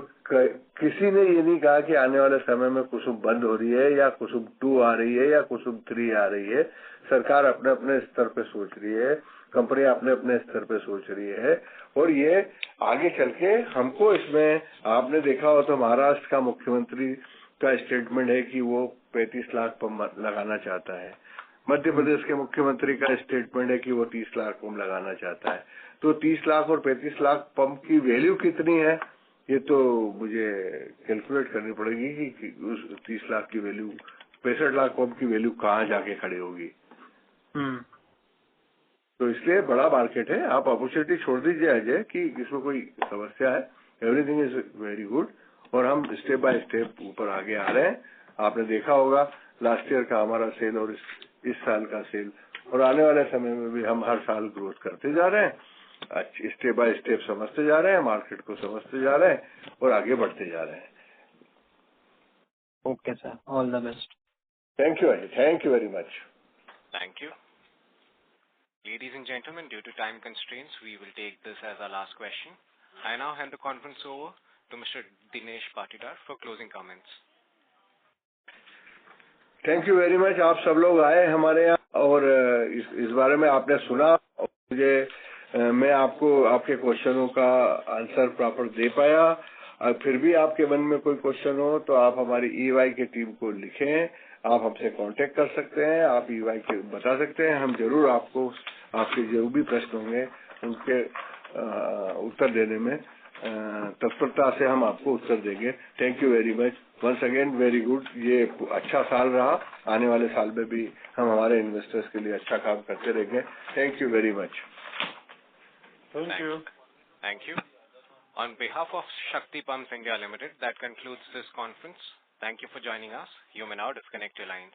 S3: किसी ने ये नहीं कहा कि आने वाले समय में कुसुम बंद हो रही है या कुसुम 2 आ रही है या कुसुम 3 आ रही है। सरकार अपने अपने स्तर पे सोच रही है, कंपनियां अपने अपने स्तर पे सोच रही है और ये आगे चल के हमको इसमें, आपने देखा हो तो महाराष्ट्र का मुख्यमंत्री का स्टेटमेंट है कि वो 35 लाख पंप लगाना चाहता है। मध्य प्रदेश के मुख्यमंत्री का स्टेटमेंट है कि वो 30 लाख पंप लगाना चाहता है। तो 30 लाख और 35 लाख पंप की वैल्यू कितनी है ये तो मुझे कैलकुलेट करनी पड़ेगी कि उस 30 लाख की वैल्यू, 65 लाख पंप की वैल्यू कहाँ जाके खड़ी होगी। तो इसलिए बड़ा मार्केट है, आप अपॉर्चुनिटी छोड़ दीजिए अजय कि इसमें कोई समस्या है। एवरीथिंग इज वेरी गुड और हम स्टेप बाय स्टेप ऊपर आगे आ रहे हैं। आपने देखा होगा लास्ट ईयर का हमारा सेल और इस साल का सेल और आने वाले समय में भी हम हर साल ग्रोथ करते जा रहे हैं, स्टेप बाय स्टेप समझते जा रहे हैं, मार्केट को समझते जा रहे हैं और आगे बढ़ते जा रहे हैं।
S21: Okay sir, all the best.
S3: Thank you Ajay, thank you very much.
S1: Thank you. Ladies and gentlemen, due to time constraints, we will take this as our last question. I now hand the conference over to Mr. Dinesh Patidar for closing comments.
S3: Thank you very much. आप सब लोग आए हमारे यहाँ और इस बारे में आपने सुना और मुझे मैं आपको आपके क्वेश्चनों का आंसर प्रॉपर दे पाया। फिर भी आपके मन में कोई क्वेश्चन हो तो आप हमारी EY की टीम को लिखें, आप हमसे कांटेक्ट कर सकते हैं, आप EY के बता सकते हैं। हम जरूर आपको आपके जो भी प्रश्न होंगे उनके उत्तर देने में तत्परता से हम आपको उत्तर देंगे। Thank you very much once again, very good. ये अच्छा साल रहा, आने वाले साल में भी हम हमारे इन्वेस्टर्स के लिए अच्छा काम करते रहेंगे। Thank you very much.
S1: Thank you. On behalf of Shakti Pumps India Limited, that concludes this conference. Thank you for joining us. You may now disconnect your lines.